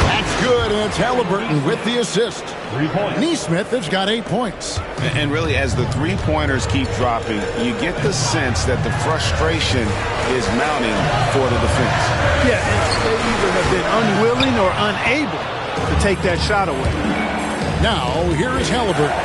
Speaker 5: That's good, and it's Halliburton with the assist.
Speaker 2: 3 points.
Speaker 5: Neesmith has got 8 points.
Speaker 6: And really, as the three-pointers keep dropping, you get the sense that the frustration is mounting for the defense.
Speaker 7: Yeah, they either have been unwilling or unable to take that shot away.
Speaker 5: Now, here is Halliburton.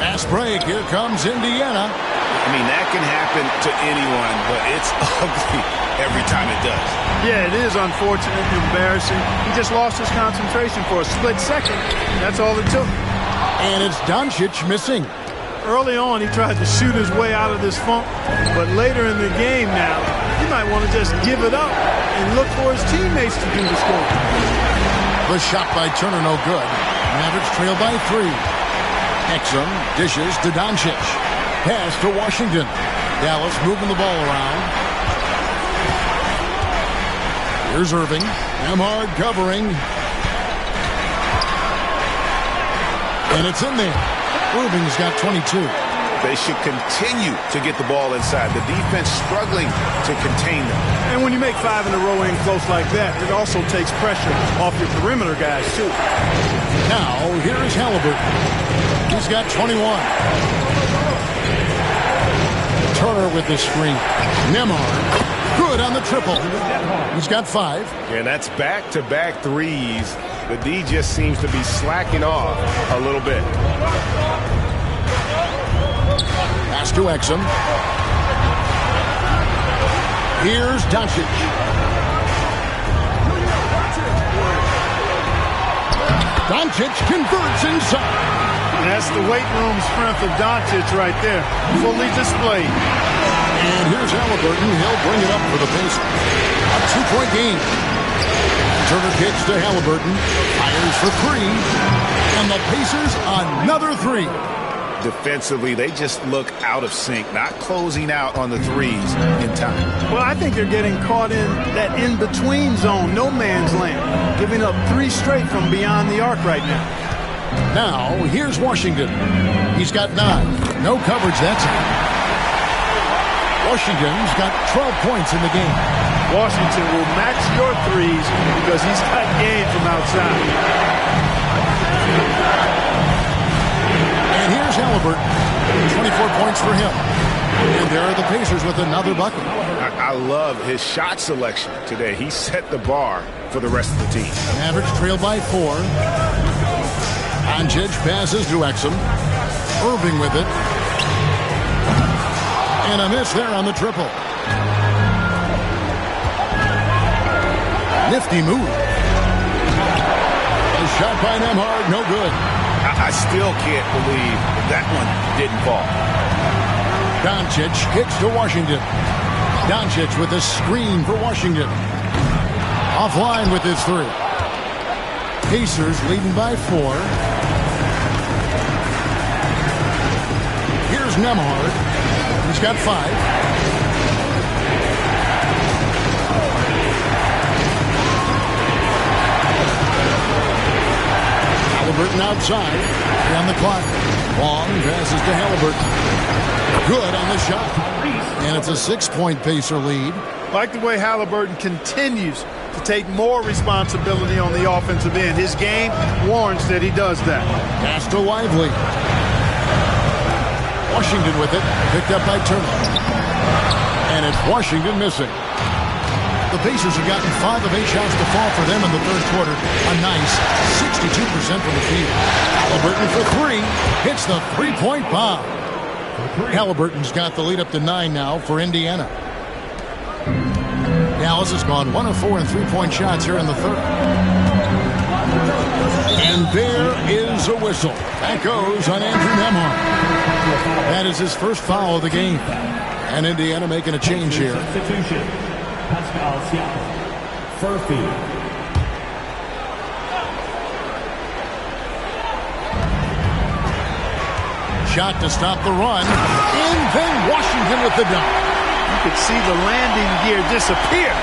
Speaker 5: Fast break. Here comes Indiana.
Speaker 6: I mean, that can happen to anyone, but it's ugly every time it does.
Speaker 7: Yeah, it is unfortunate and embarrassing. He just lost his concentration for a split second. That's all it took.
Speaker 5: And it's Doncic missing.
Speaker 7: Early on, he tried to shoot his way out of this funk, but later in the game now, he might want to just give it up and look for his teammates to do the scoring.
Speaker 5: The shot by Turner, no good. Mavericks trail by 3. Exum dishes to Doncic. Pass to Washington. Dallas moving the ball around. Here's Irving. Nembhard covering. And it's in there. Irving's got 22.
Speaker 6: They should continue to get the ball inside. The defense struggling to contain them.
Speaker 7: And when you make 5 in a row in close like that, it also takes pressure off your perimeter guys, too.
Speaker 5: Now, here is Halliburton. He's got 21. Turner with the screen. Nembhard. Good on the triple. He's got 5.
Speaker 6: And that's back-to-back threes. The D just seems to be slacking off a little bit.
Speaker 5: Pass to Exum. Here's Doncic. Doncic converts inside.
Speaker 7: And that's the weight room strength of Doncic right there. Fully displayed.
Speaker 5: And here's Halliburton. He'll bring it up for the Pacers. A 2-point game. Turner kicks to Halliburton. Fires for 3. And the Pacers another 3.
Speaker 6: Defensively, they just look out of sync, not closing out on the threes in time.
Speaker 7: Well, I think they're getting caught in that in-between zone, no man's land, giving up 3 straight from beyond the arc right now.
Speaker 5: Now, here's Washington. He's got 9. No coverage that time. Washington's got 12 points in the game.
Speaker 7: Washington will match your threes because he's got game from outside.
Speaker 5: And here's Halliburton. 24 points for him. And there are the Pacers with another bucket.
Speaker 6: I love his shot selection today. He set the bar for the rest of the team.
Speaker 5: Mavericks trail by 4. Doncic passes to Exum. Irving with it. And a miss there on the triple. Nifty move. A shot by Nembhard, no good.
Speaker 6: I still can't believe that one didn't fall.
Speaker 5: Doncic kicks to Washington. Doncic with a screen for Washington. Offline with his 3. Pacers leading by 4. Here's Nembhard. He's got 5. Halliburton outside. On the clock. Long passes to Halliburton. Good on the shot. And it's a 6-point Pacer lead.
Speaker 7: I like the way Halliburton continues to take more responsibility on the offensive end. His game warrants that he does that.
Speaker 5: Pass to Lively. Washington with it. Picked up by Turner. And it's Washington missing. The Pacers have gotten 5 of 8 shots to fall for them in the third quarter. A nice 62% from the field. Halliburton for 3. Hits the three-point bomb. Halliburton's got the lead up to 9 now for Indiana. Dallas has gone 1 of 4 in three-point shots here in the third. And there is a whistle. That goes on Andrew Nembhard. That is his first foul of the game. And Indiana making a change here.
Speaker 2: Pascal Siakam. Furphy.
Speaker 5: Shot to stop the run. In then Washington with the dunk.
Speaker 7: You could see the landing gear disappear.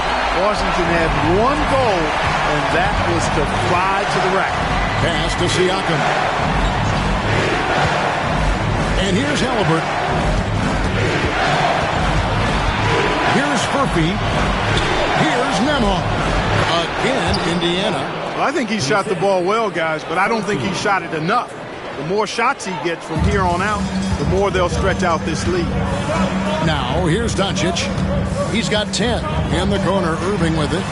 Speaker 7: Washington had one goal, and that was to fly to the rack.
Speaker 5: Pass to Siakam. And here's Halliburton. Here's Furphy. Here's Nembhard. Again, Indiana.
Speaker 7: Well, I think he shot the ball well, guys, but I don't think he shot it enough. The more shots he gets from here on out, the more they'll stretch out this lead.
Speaker 5: Now, here's Doncic. He's got 10. In the corner, Irving with it.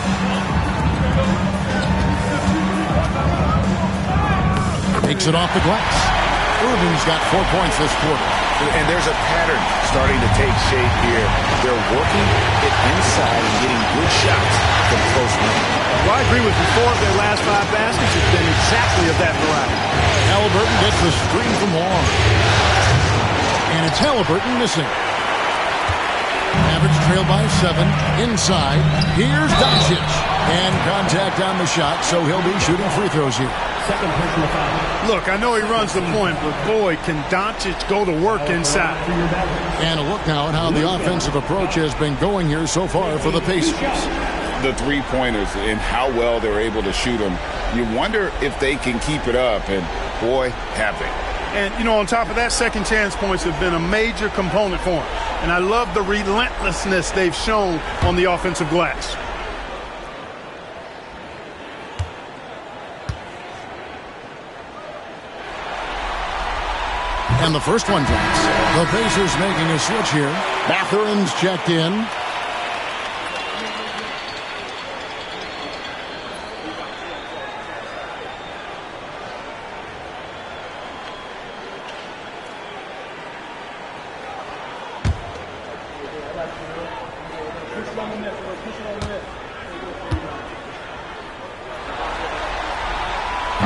Speaker 5: Takes it off the glass. Irving's got 4 points this quarter.
Speaker 6: And there's a pattern starting to take shape here. They're working it inside and getting good shots from close range.
Speaker 7: Well, I agree with you. 4 of their last 5 baskets have been exactly of that variety.
Speaker 5: Halliburton gets the screen from Long. And it's Halliburton missing. Mavericks trail by 7. Inside. Here's Doncic. And contact on the shot, so he'll be shooting free throws here.
Speaker 2: Second personal foul.
Speaker 7: Look, I know he runs the point, but boy, can Doncic go to work inside.
Speaker 5: And a look now at how the offensive approach has been going here so far for the Pacers.
Speaker 6: The three-pointers and how well they're able to shoot them. You wonder if they can keep it up, and boy, have they.
Speaker 7: And, you know, on top of that, second chance points have been a major component for them. And I love the relentlessness they've shown on the offensive glass.
Speaker 5: And the first one drops. The Pacers making a switch here. Mathurin's checked in.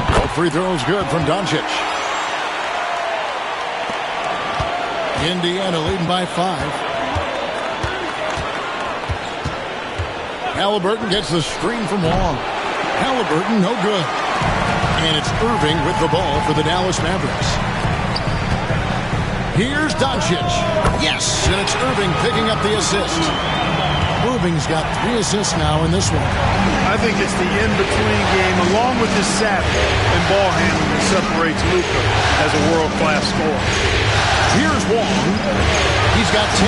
Speaker 5: Both free throws good from Doncic. Indiana leading by 5. Halliburton gets the screen from Long. Halliburton, no good. And it's Irving with the ball for the Dallas Mavericks. Here's Doncic. Yes, and it's Irving picking up the assist. Irving's got 3 assists now in this one.
Speaker 7: I think it's the in-between game, along with his savvy and ball handling, that separates Luka as a world-class scorer.
Speaker 5: Here's Wong. He's got 10.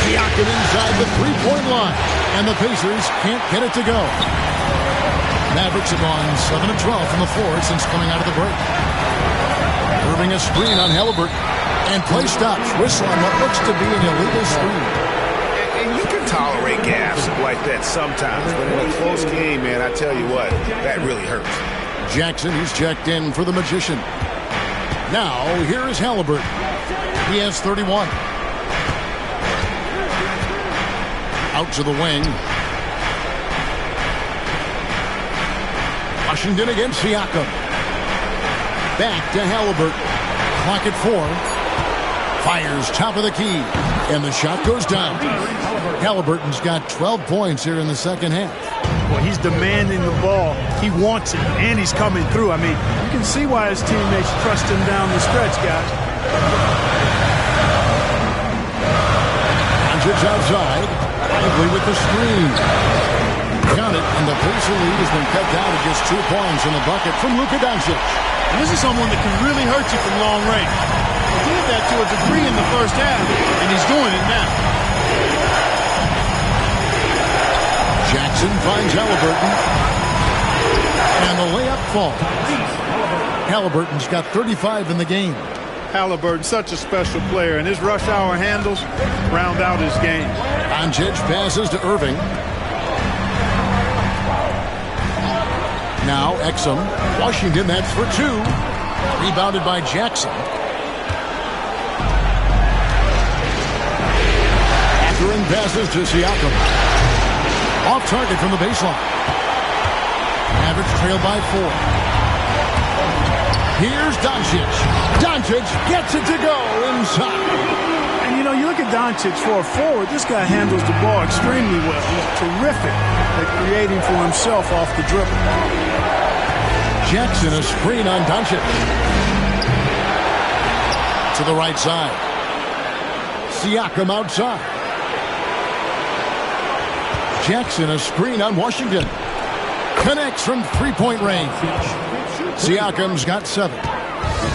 Speaker 5: Siakam inside the three-point line. And the Pacers can't get it to go. Mavericks have gone 7 of 12 from the floor since coming out of the break. Irving a screen on Halliburton. And play stops. Whistle on what looks to be an illegal screen.
Speaker 6: And you can tolerate gaffes like that sometimes. But in a close game, man, I tell you what, that really hurts.
Speaker 5: Jackson, he's checked in for the Magician. Now, here is Halliburton. He has 31. Out to the wing. Washington against Siakam. Back to Halliburton. Clock at 4. Fires top of the key. And the shot goes down. Halliburton's got 12 points here in the second half.
Speaker 7: Well, he's demanding the ball. He wants it, and he's coming through. I mean, you can see why his teammates trust him down the stretch, guys.
Speaker 5: Doncic outside. Lively with the screen. Count it, and the Pacer lead has been cut down to just 2 points in the bucket from Luka Doncic.
Speaker 7: And this is someone that can really hurt you from long range. He did that to a degree in the first half, and he's doing it now.
Speaker 5: Jackson finds Halliburton. And the layup falls. Halliburton's got 35 in the game.
Speaker 7: Halliburton, such a special player, and his rush hour handles round out his game.
Speaker 5: Doncic passes to Irving. Now Exum. Washington, that's for 2. Rebounded by Jackson. Akron passes to Siakam. Off target from the baseline. Mavericks trail by 4. Here's Doncic. Doncic gets it to go inside.
Speaker 7: And you know, you look at Doncic for a forward, this guy handles the ball extremely well. He's terrific at creating for himself off the dribble.
Speaker 5: Jackson, a screen on Doncic. To the right side. Siakam outside. Jackson, a screen on Washington. Connects from three-point range. Siakam's got 7.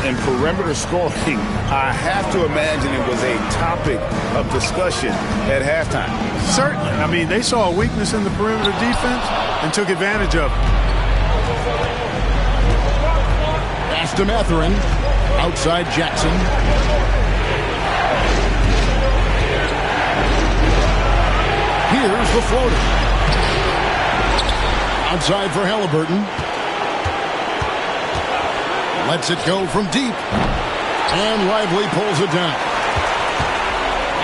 Speaker 6: And perimeter scoring, I have to imagine it was a topic of discussion at halftime.
Speaker 7: Certainly. I mean, they saw a weakness in the perimeter defense and took advantage of it.
Speaker 5: Pass to Mathurin. Outside Jackson. Here's the floater. Outside for Halliburton. Lets it go from deep. And Lively pulls it down.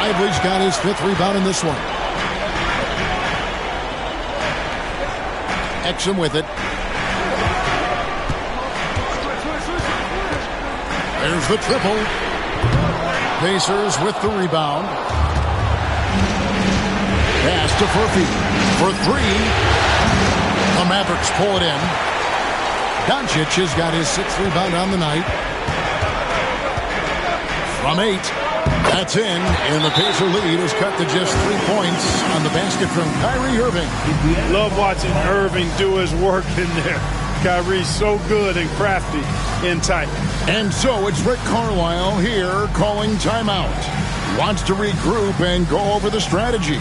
Speaker 5: Lively's got his 5th rebound in this one. Exum with it. There's the triple. Pacers with the rebound. Pass to Furphy for 3. The Mavericks pull it in. Doncic has got his 6th rebound on the night. From 8. That's in. And the Pacer lead is cut to just 3 points on the basket from Kyrie Irving.
Speaker 7: Love watching Irving do his work in there. Kyrie's so good and crafty in tight.
Speaker 5: And so it's Rick Carlisle here calling timeout. Wants to regroup and go over the strategy.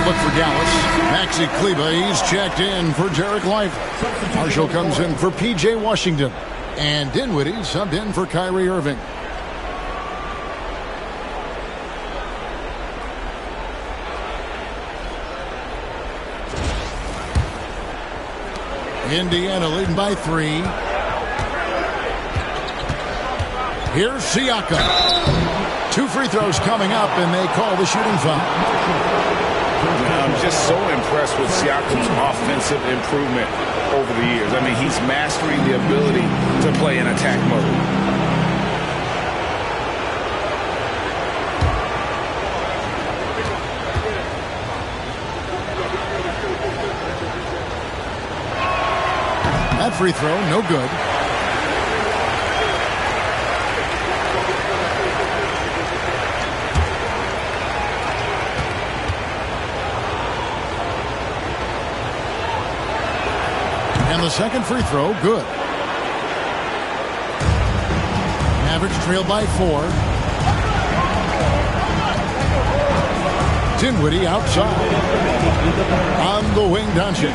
Speaker 5: Look for Dallas. Maxi Kleba, he's checked in for Derek Lively. Marshall comes in for P.J. Washington. And Dinwiddie subbed in for Kyrie Irving. Indiana leading by 3. Here's Siakam. 2 free throws coming up, and they call the shooting foul.
Speaker 6: I'm just so impressed with Siakam's offensive improvement over the years. I mean, he's mastering the ability to play in attack mode.
Speaker 5: That free throw, no good. And the second free throw, good. Mavericks trail by 4. Dinwiddie outside. On the wing, Doncic.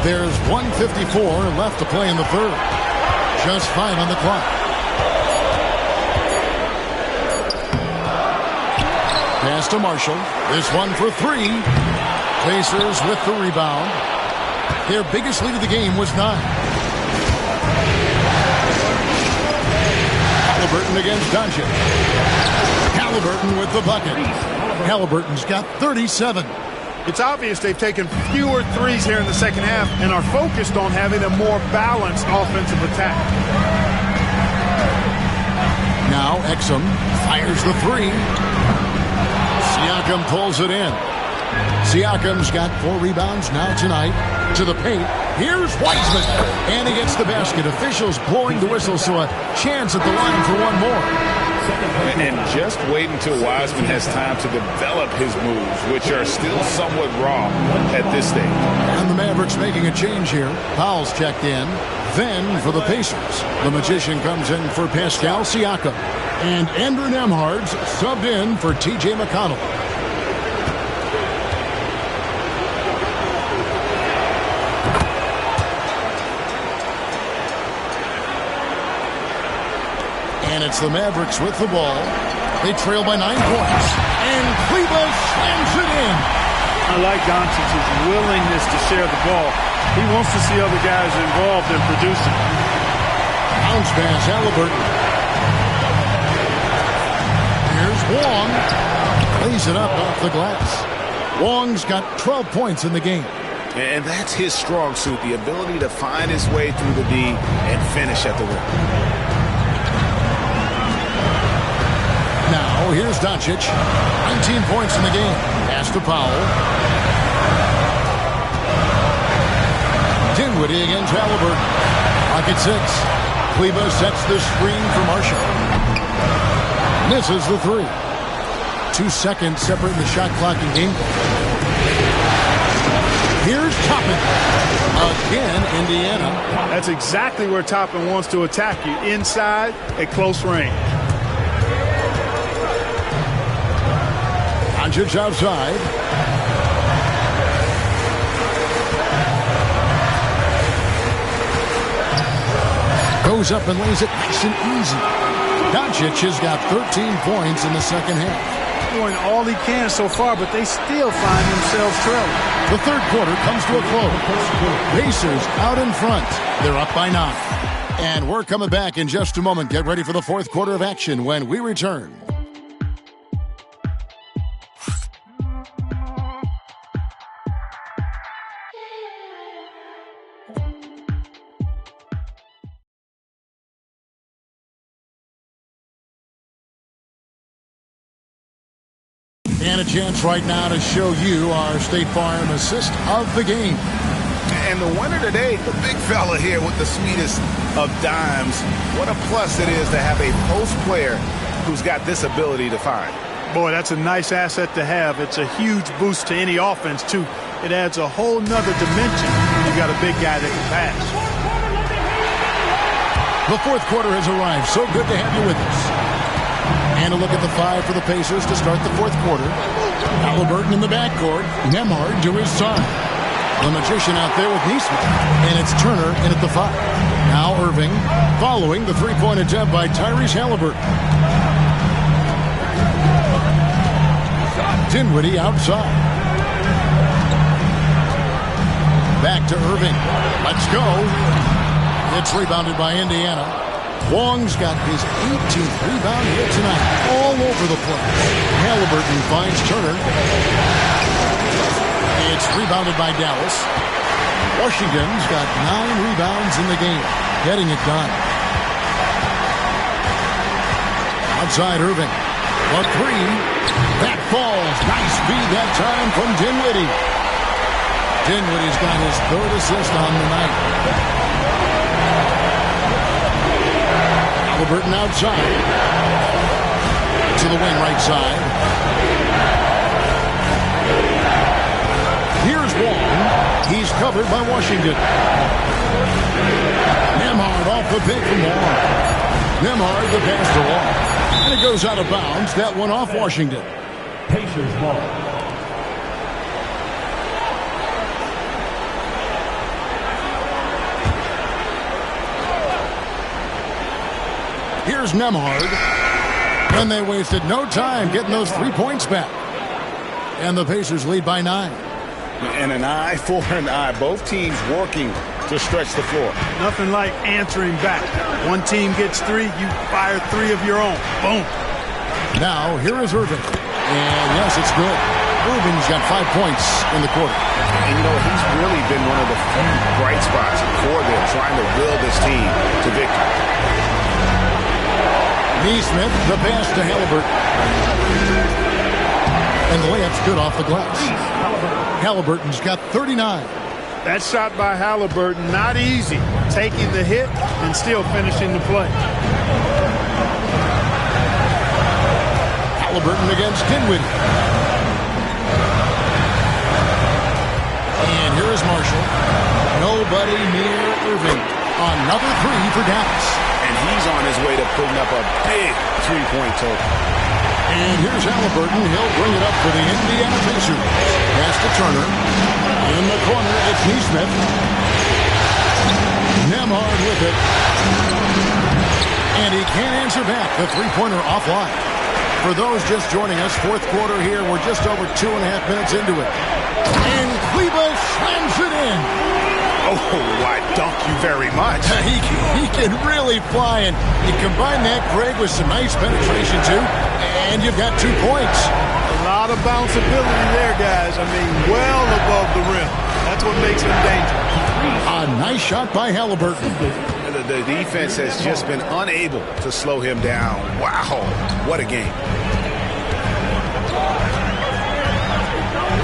Speaker 5: There's 1:54 left to play in the third. Just 5 on the clock. Pass to Marshall. This one for 3. Pacers with the rebound. Their biggest lead of the game was 9. Halliburton against Doncic. Halliburton with the bucket. Halliburton's got 37.
Speaker 7: It's obvious they've taken fewer threes here in the second half and are focused on having a more balanced offensive attack.
Speaker 5: Now Exum fires the 3. Siakam pulls it in. Siakam's got 4 rebounds now tonight. To the paint. Here's Wiseman. And he gets the basket. Officials blowing the whistle, so a chance at the line for one more.
Speaker 6: And just wait until Wiseman has time to develop his moves, which are still somewhat raw at this stage.
Speaker 5: And the Mavericks making a change here. Powell's checked in. Then for the Pacers, the Magician comes in for Pascal Siakam. And Andrew Nembhard's subbed in for T.J. McConnell. And it's the Mavericks with the ball. They trail by 9 points. And Cleveland slams it in.
Speaker 7: I like Doncic's willingness to share the ball. He wants to see other guys involved in producing.
Speaker 5: Bounce pass, Halliburton. Here's Wong. Lays it up off the glass. Wong's got 12 points in the game.
Speaker 6: And that's his strong suit, the ability to find his way through the D and finish at the rim.
Speaker 5: Now, here's Doncic. 19 points in the game. Pass to Powell. Dinwiddie against Halliburton. Pocket 6. Kleba sets the screen for Marshall. Misses the 3. 2 seconds separating the shot clock and game. Here's Toppin. Again, Indiana.
Speaker 7: That's exactly where Toppin wants to attack you. Inside at close range.
Speaker 5: Doncic outside. Goes up and lays it nice and easy. Doncic has got 13 points in the second half.
Speaker 7: Doing all he can so far, but they still find themselves trailing.
Speaker 5: The third quarter comes to a close. Pacers out in front. They're up by 9. And we're coming back in just a moment. Get ready for the fourth quarter of action when we return. And a chance right now to show you our State Farm assist of the game.
Speaker 6: And the winner today, the big fella here with the sweetest of dimes. What a plus it is to have a post player who's got this ability to find.
Speaker 7: Boy, that's a nice asset to have. It's a huge boost to any offense, too. It adds a whole nother dimension. You got a big guy that can pass.
Speaker 5: The fourth quarter has arrived. So good to have you with us. And a look at the 5 for the Pacers to start the fourth quarter. Halliburton in the backcourt. Nembhard to his side. The Magician out there with Neesmith. And it's Turner in at the 5. Now Irving following the three-point attempt by Tyrese Halliburton. Dinwiddie outside. Back to Irving. Let's go. It's rebounded by Indiana. Wong's got his 18th rebound here tonight. All over the place. Halliburton finds Turner. It's rebounded by Dallas. Washington's got 9 rebounds in the game. Getting it done. Outside Irving. The 3. That falls. Nice feed that time from Dinwiddie. Dinwiddie's got his 3rd assist on the night. Halliburton outside. To the wing right side. covered by Washington. Nembhard off the pick from Long. Nembhard the pass to Long. And it goes out of bounds. That one off Washington.
Speaker 2: Pacers ball.
Speaker 5: Here's Nembhard. And they wasted no time getting those 3 points back. And the Pacers lead by 9.
Speaker 6: And an eye for an eye. Both teams working to stretch the floor.
Speaker 7: Nothing like answering back. One team gets 3, you fire 3 of your own. Boom.
Speaker 5: Now, here is Irving. And yes, it's good. Irving's got 5 points in the quarter.
Speaker 6: And you know, he's really been one of the few bright spots for them, trying to will this team to victory.
Speaker 5: Neesmith, the pass to Halliburton. And the layup's good off the glass. Halliburton's got 39.
Speaker 7: That shot by Halliburton, not easy. Taking the hit and still finishing the play.
Speaker 5: Halliburton against Dinwiddie. And here is Marshall. Nobody near Irving. Another 3 for Dallas.
Speaker 6: And he's on his way to putting up a big 3-point total.
Speaker 5: And here's Halliburton. He'll bring it up for the Indiana Pacers. Pass to Turner. In the corner, it's Neesmith. Nembhard with it. And he can't answer back. The 3-pointer offline. For those just joining us, fourth quarter here. We're just over 2.5 minutes into it. And Kleba slams it in.
Speaker 6: Oh, I dunk you very much.
Speaker 5: He can really fly, and you combine that, Greg, with some nice penetration, too, and you've got 2 points.
Speaker 7: A lot of bounceability there, guys. I mean, well above the rim. That's what makes him dangerous.
Speaker 5: A nice shot by Halliburton.
Speaker 6: The defense has just been unable to slow him down. Wow, what a game.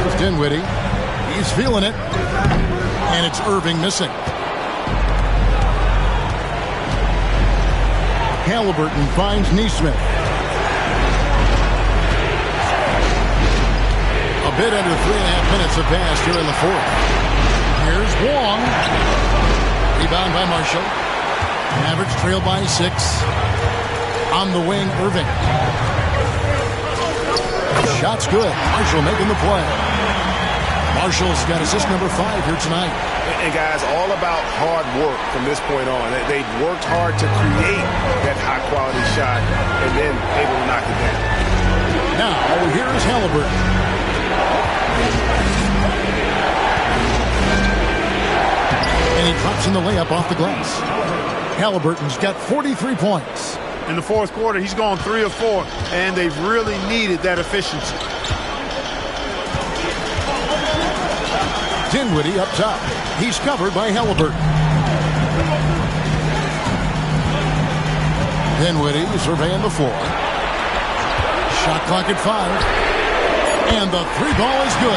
Speaker 5: There's Dinwiddie. He's feeling it. And it's Irving missing. Halliburton finds Neesmith. A bit under 3.5 minutes have passed here in the fourth. Here's Wong. Rebound by Marshall. Mavericks trail by 6. On the wing, Irving. Shot's good. Marshall making the play. Marshall's got assist number 5 here tonight.
Speaker 6: And guys, all about hard work from this point on. They've worked hard to create that high-quality shot and then able to knock it down.
Speaker 5: Now, here's Halliburton. And he drops in the layup off the glass. Halliburton's got 43 points.
Speaker 7: In the fourth quarter, he's gone 3 of 4, and they've really needed that efficiency.
Speaker 5: Dinwiddie up top. He's covered by Halliburton. Dinwiddie surveying the floor. Shot clock at 5. And the 3 ball is good.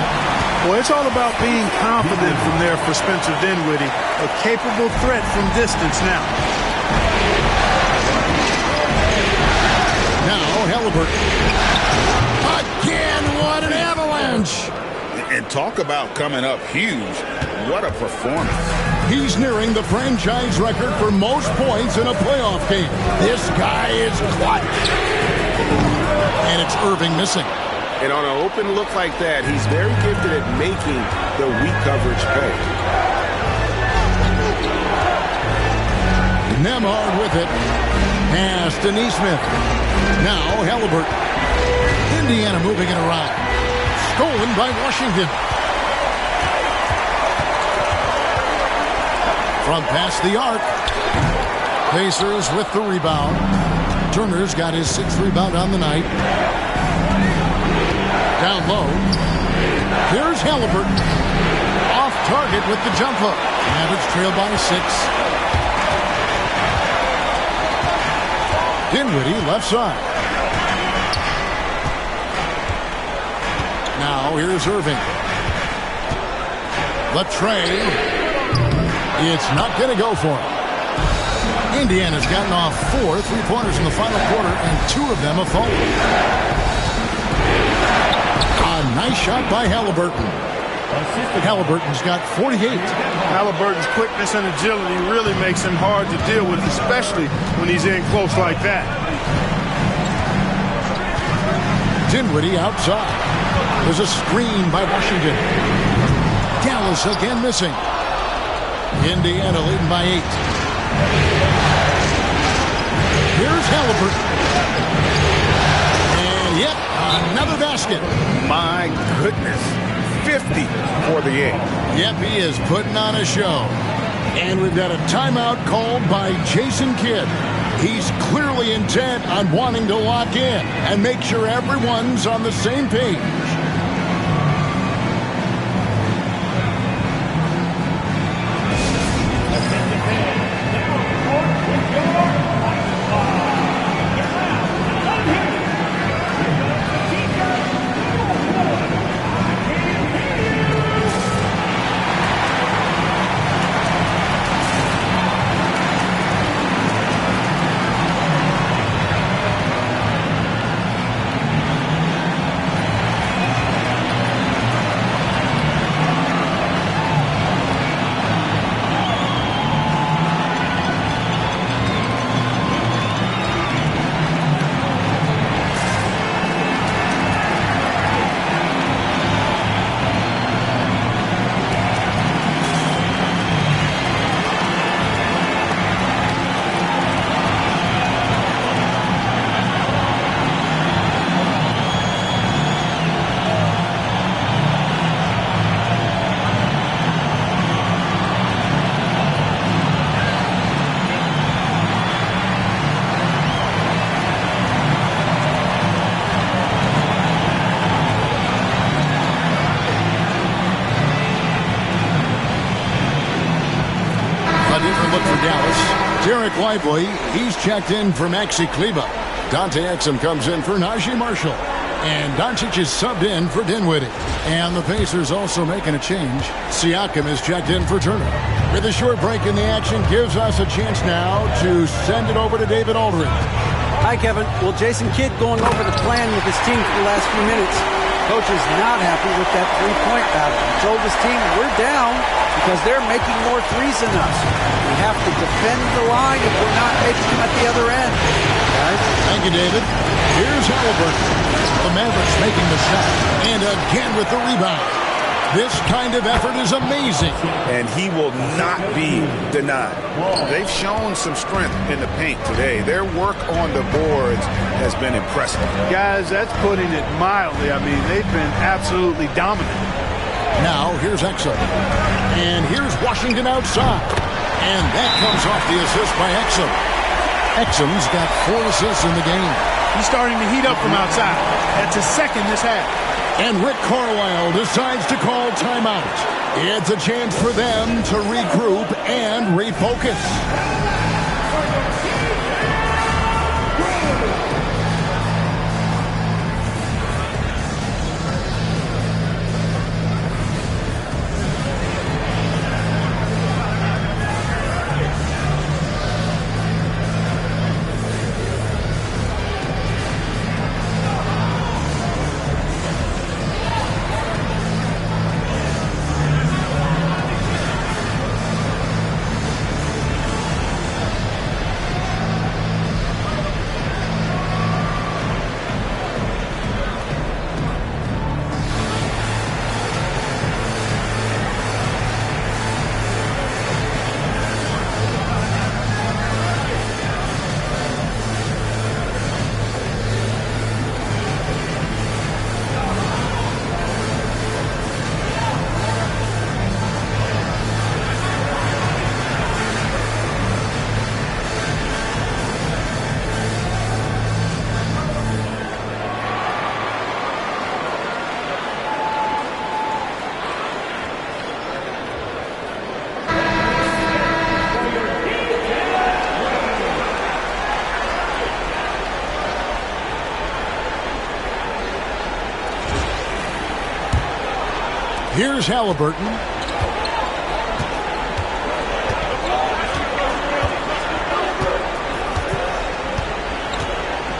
Speaker 7: Well, it's all about being confident from there for Spencer Dinwiddie. A capable threat from distance now.
Speaker 5: Now Halliburton. Again, what an avalanche.
Speaker 6: And talk about coming up huge. What a performance.
Speaker 5: He's nearing the franchise record for most points in a playoff game. This guy is clutch. And it's Irving missing.
Speaker 6: And on an open look like that, he's very gifted at making the weak coverage pay.
Speaker 5: Nembhard with it. Pass to Neesmith. Now Halliburton. Indiana moving it around. Stolen by Washington. From past the arc. Pacers with the rebound. Turner's got his 6th rebound on the night. Down low. Here's Halliburton. Off target with the jump hook. Mavericks trail by 6. Dinwiddie left side. Now here's Irving. Latrey. It's not going to go for him. Indiana's gotten off 4 3-pointers in the final quarter, and 2 of them have fallen. A nice shot by Halliburton. Halliburton's got 48.
Speaker 7: Halliburton's quickness and agility really makes him hard to deal with, especially when he's in close like that.
Speaker 5: Dinwiddie outside. There's a screen by Washington. Dallas again missing. Indiana leading by 8. Here's Halliburton. And yep, another basket.
Speaker 6: My goodness. 50 for the 8.
Speaker 5: Yep, he is putting on a show. And we've got a timeout called by Jason Kidd. He's clearly intent on wanting to lock in and make sure everyone's on the same page. Derek Lively, he's checked in for Maxi Kleba. Dante Exum comes in for Najee Marshall. And Doncic is subbed in for Dinwiddie. And the Pacers also making a change. Siakam is checked in for Turner. With a short break in the action gives us a chance now to send it over to David Aldridge.
Speaker 9: Hi, Kevin. Well, Jason Kidd going over the plan with his team for the last few minutes. Coach is not happy with that three-point battle. He told his team, we're down because they're making more threes than us. We have to defend the line if we're not making them at the other end. Guys?
Speaker 5: Thank you, David. Here's Halliburton. The Mavericks making the shot. And again with the rebound. This kind of effort is amazing.
Speaker 6: And he will not be denied. They've shown some strength in the paint today. Their work on the boards has been impressive.
Speaker 7: Guys, that's putting it mildly. I mean, they've been absolutely dominant.
Speaker 5: Now, here's Exum. And here's Washington outside. And that comes off the assist by Exum. Exum's got 4 assists in the game.
Speaker 7: He's starting to heat up from outside. That's his second this half.
Speaker 5: And Rick Carlisle decides to call timeout. It's a chance for them to regroup and refocus. Here's Halliburton.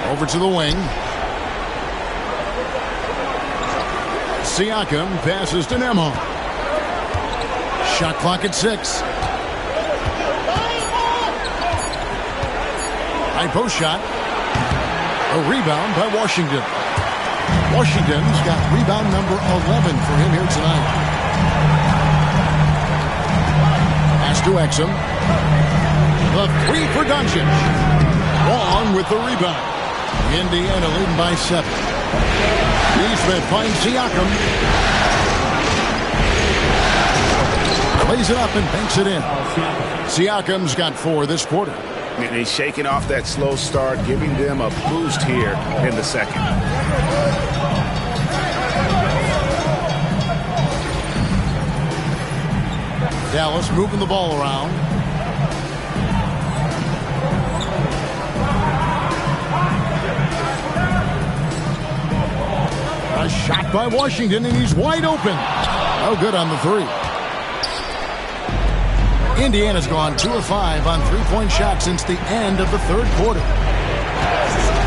Speaker 5: Over to the wing. Siakam passes to Nemo. Shot clock at 6. High post shot. A rebound by Washington. Washington's got rebound number 11 for him here tonight. Pass to Exum. The 3 for Doncic. Wong with the rebound. Indiana leading by 7. Neesmith finds Siakam. Plays it up and banks it in. Siakam's got 4 this quarter.
Speaker 6: And he's shaking off that slow start, giving them a boost here in the second.
Speaker 5: Dallas moving the ball around. A shot by Washington, and he's wide open. Oh, good on the 3. Indiana's gone 2 of 5 on three-point shots since the end of the third quarter.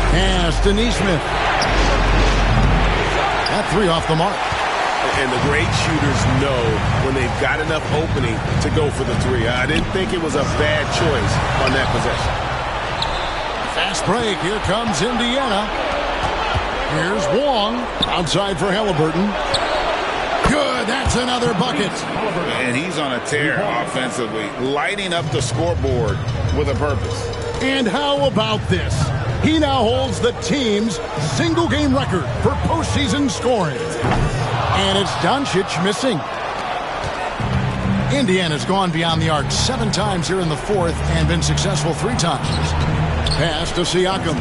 Speaker 5: Pass to Neesmith. That 3 off the mark.
Speaker 6: And the great shooters know when they've got enough opening to go for the 3. I didn't think it was a bad choice on that possession.
Speaker 5: Fast break. Here comes Indiana. Here's Wong. Outside for Halliburton. Good. That's another bucket.
Speaker 6: And he's on a tear offensively, lighting up the scoreboard with a purpose.
Speaker 5: And how about this? He now holds the team's single-game record for postseason scoring. And it's Doncic missing. Indiana's gone beyond the arc 7 times here in the fourth and been successful 3 times. Pass to Siakam.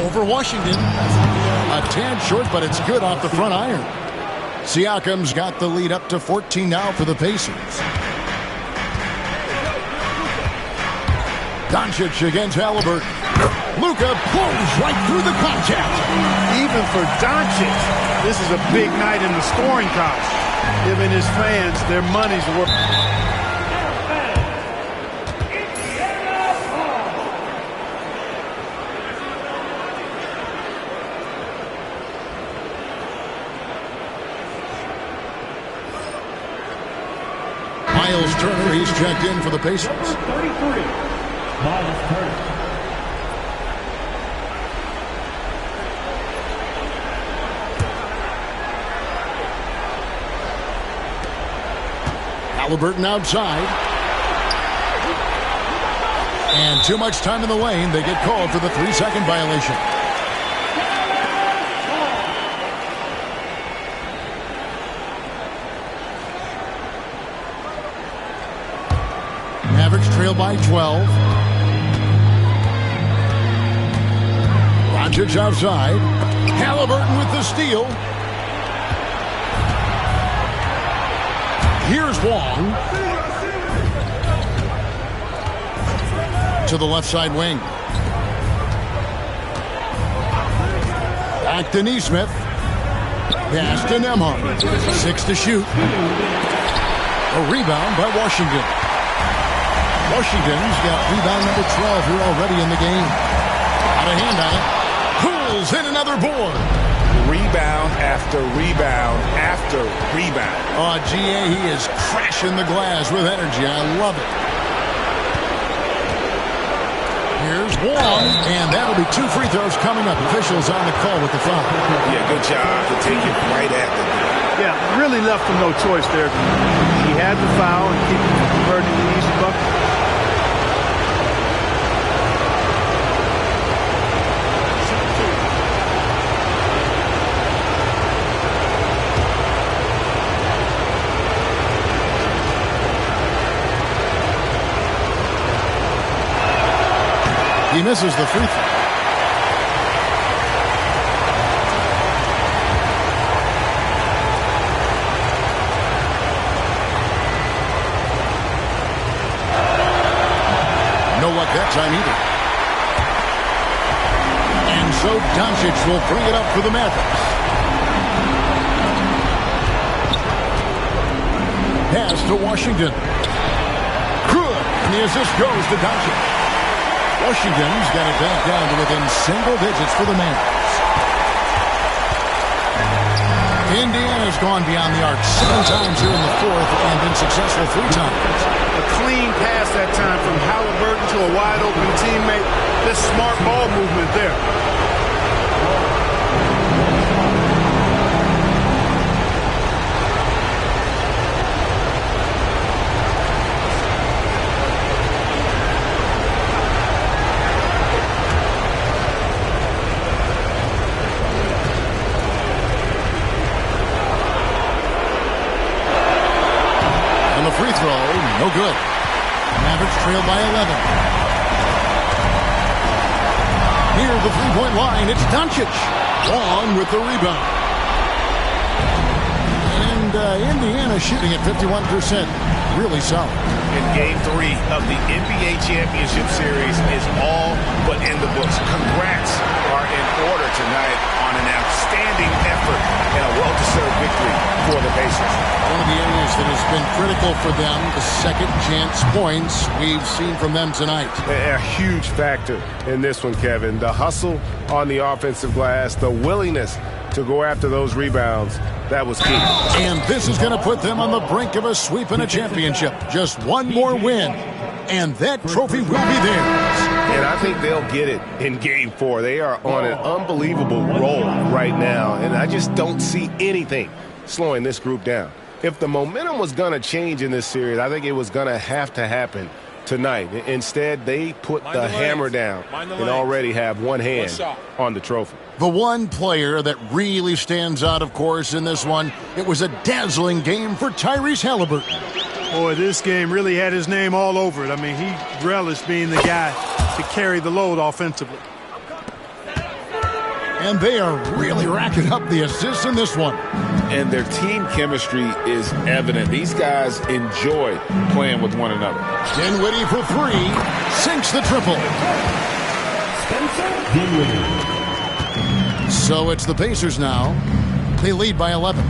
Speaker 5: Over Washington. A tad short, but it's good off the front iron. Siakam's got the lead up to 14 now for the Pacers. Doncic against Halliburton. Luka pulls right through the contact.
Speaker 7: Even for Doncic, this is a big night in the scoring column, giving his fans their money's worth.
Speaker 5: Miles Turner, he's checked in for the Pacers.
Speaker 2: 33, Miles Turner.
Speaker 5: Halliburton outside. And too much time in the lane. They get called for the 3-second violation. Mavericks trail by 12. Doncic outside. Halliburton with the steal. Here's Wong. To the left side wing. Back to Neesmith. Pass to Nembhard. 6 to shoot. A rebound by Washington. Washington's got rebound number 12 here already in the game. Out of hand on it. Pulls in another board.
Speaker 6: Rebound after rebound after rebound.
Speaker 5: Oh, GA, he is crashing the glass with energy. I love it. Here's Wong, and that'll be 2 free throws coming up. Officials on the call with the foul.
Speaker 6: Yeah, good job to take it right at the net.
Speaker 7: Yeah, really left him no choice there. He had the foul and keep converting the easy bucket.
Speaker 5: He misses the free throw. No luck that time either. And so Doncic will bring it up for the Mavericks. Pass to Washington. Good. And the assist goes to Doncic. Washington's got it back down to within single digits for the Mavericks. Indiana's gone beyond the arc 7 times here in the fourth and been successful 3 times.
Speaker 7: A clean pass that time from Halliburton to a wide-open teammate. Just smart ball movement there.
Speaker 5: Free throw, no good. Mavericks trail by 11. Near the three-point line, it's Doncic. Long with the rebound. And Indiana shooting at 51%. Really solid.
Speaker 6: In Game 3 of the NBA Championship Series is all but in the books. Congrats are in order tonight on an outstanding effort and a well-deserved victory for the Pacers.
Speaker 5: One of the areas that has been critical for them, the second chance points we've seen from them tonight.
Speaker 6: A huge factor in this one, Kevin. The hustle on the offensive glass, the willingness to go after those rebounds, that was key.
Speaker 5: And this is going to put them on the brink of a sweep and a championship. Just one more win, and that trophy will be theirs.
Speaker 6: And I think they'll get it in Game 4. They are on an unbelievable roll right now, and I just don't see anything slowing this group down. If the momentum was going to change in this series, I think it was going to happen tonight. Instead, they put the hammer down and already have one hand on the trophy.
Speaker 5: The one player that really stands out, of course, in this one, it was a dazzling game for Tyrese Halliburton.
Speaker 7: Boy, this game really had his name all over it. I mean, he relished being the guy to carry the load offensively.
Speaker 5: And they are really racking up the assists in this one.
Speaker 13: And their team chemistry is evident. These guys enjoy playing with one another.
Speaker 5: Dinwiddie for 3, sinks the triple. So it's the Pacers now. They lead by 11.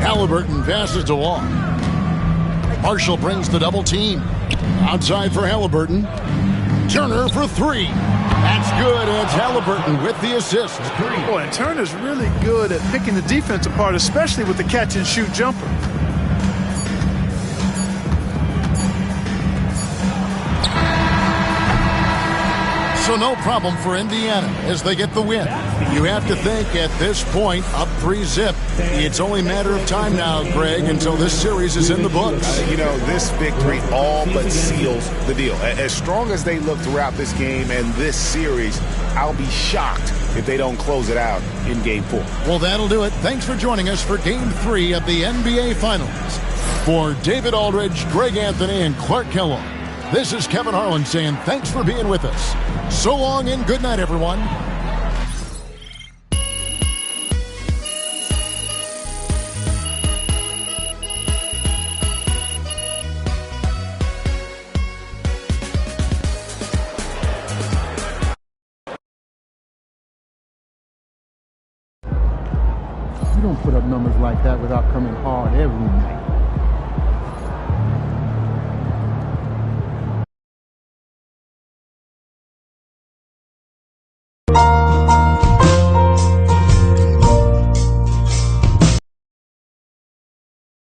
Speaker 5: Halliburton passes to Wall. Marshall brings the double team. Outside for Halliburton. Turner for 3. That's good. It's Halliburton with the assist.
Speaker 7: Boy, and Turner's really good at picking the defense apart, especially with the catch-and-shoot jumper.
Speaker 5: So no problem for Indiana as they get the win. You have to think at this point, up 3-zip, it's only a matter of time now, Greg, until this series is in the books.
Speaker 6: You know, this victory all but seals the deal. As strong as they look throughout this game and this series, I'll be shocked if they don't close it out in Game 4.
Speaker 5: Well, that'll do it. Thanks for joining us for Game 3 of the NBA Finals. For David Aldridge, Greg Anthony, and Clark Kellogg, this is Kevin Harlan saying thanks for being with us. So long and good night, everyone.
Speaker 1: You don't put up numbers like that without coming hard every night.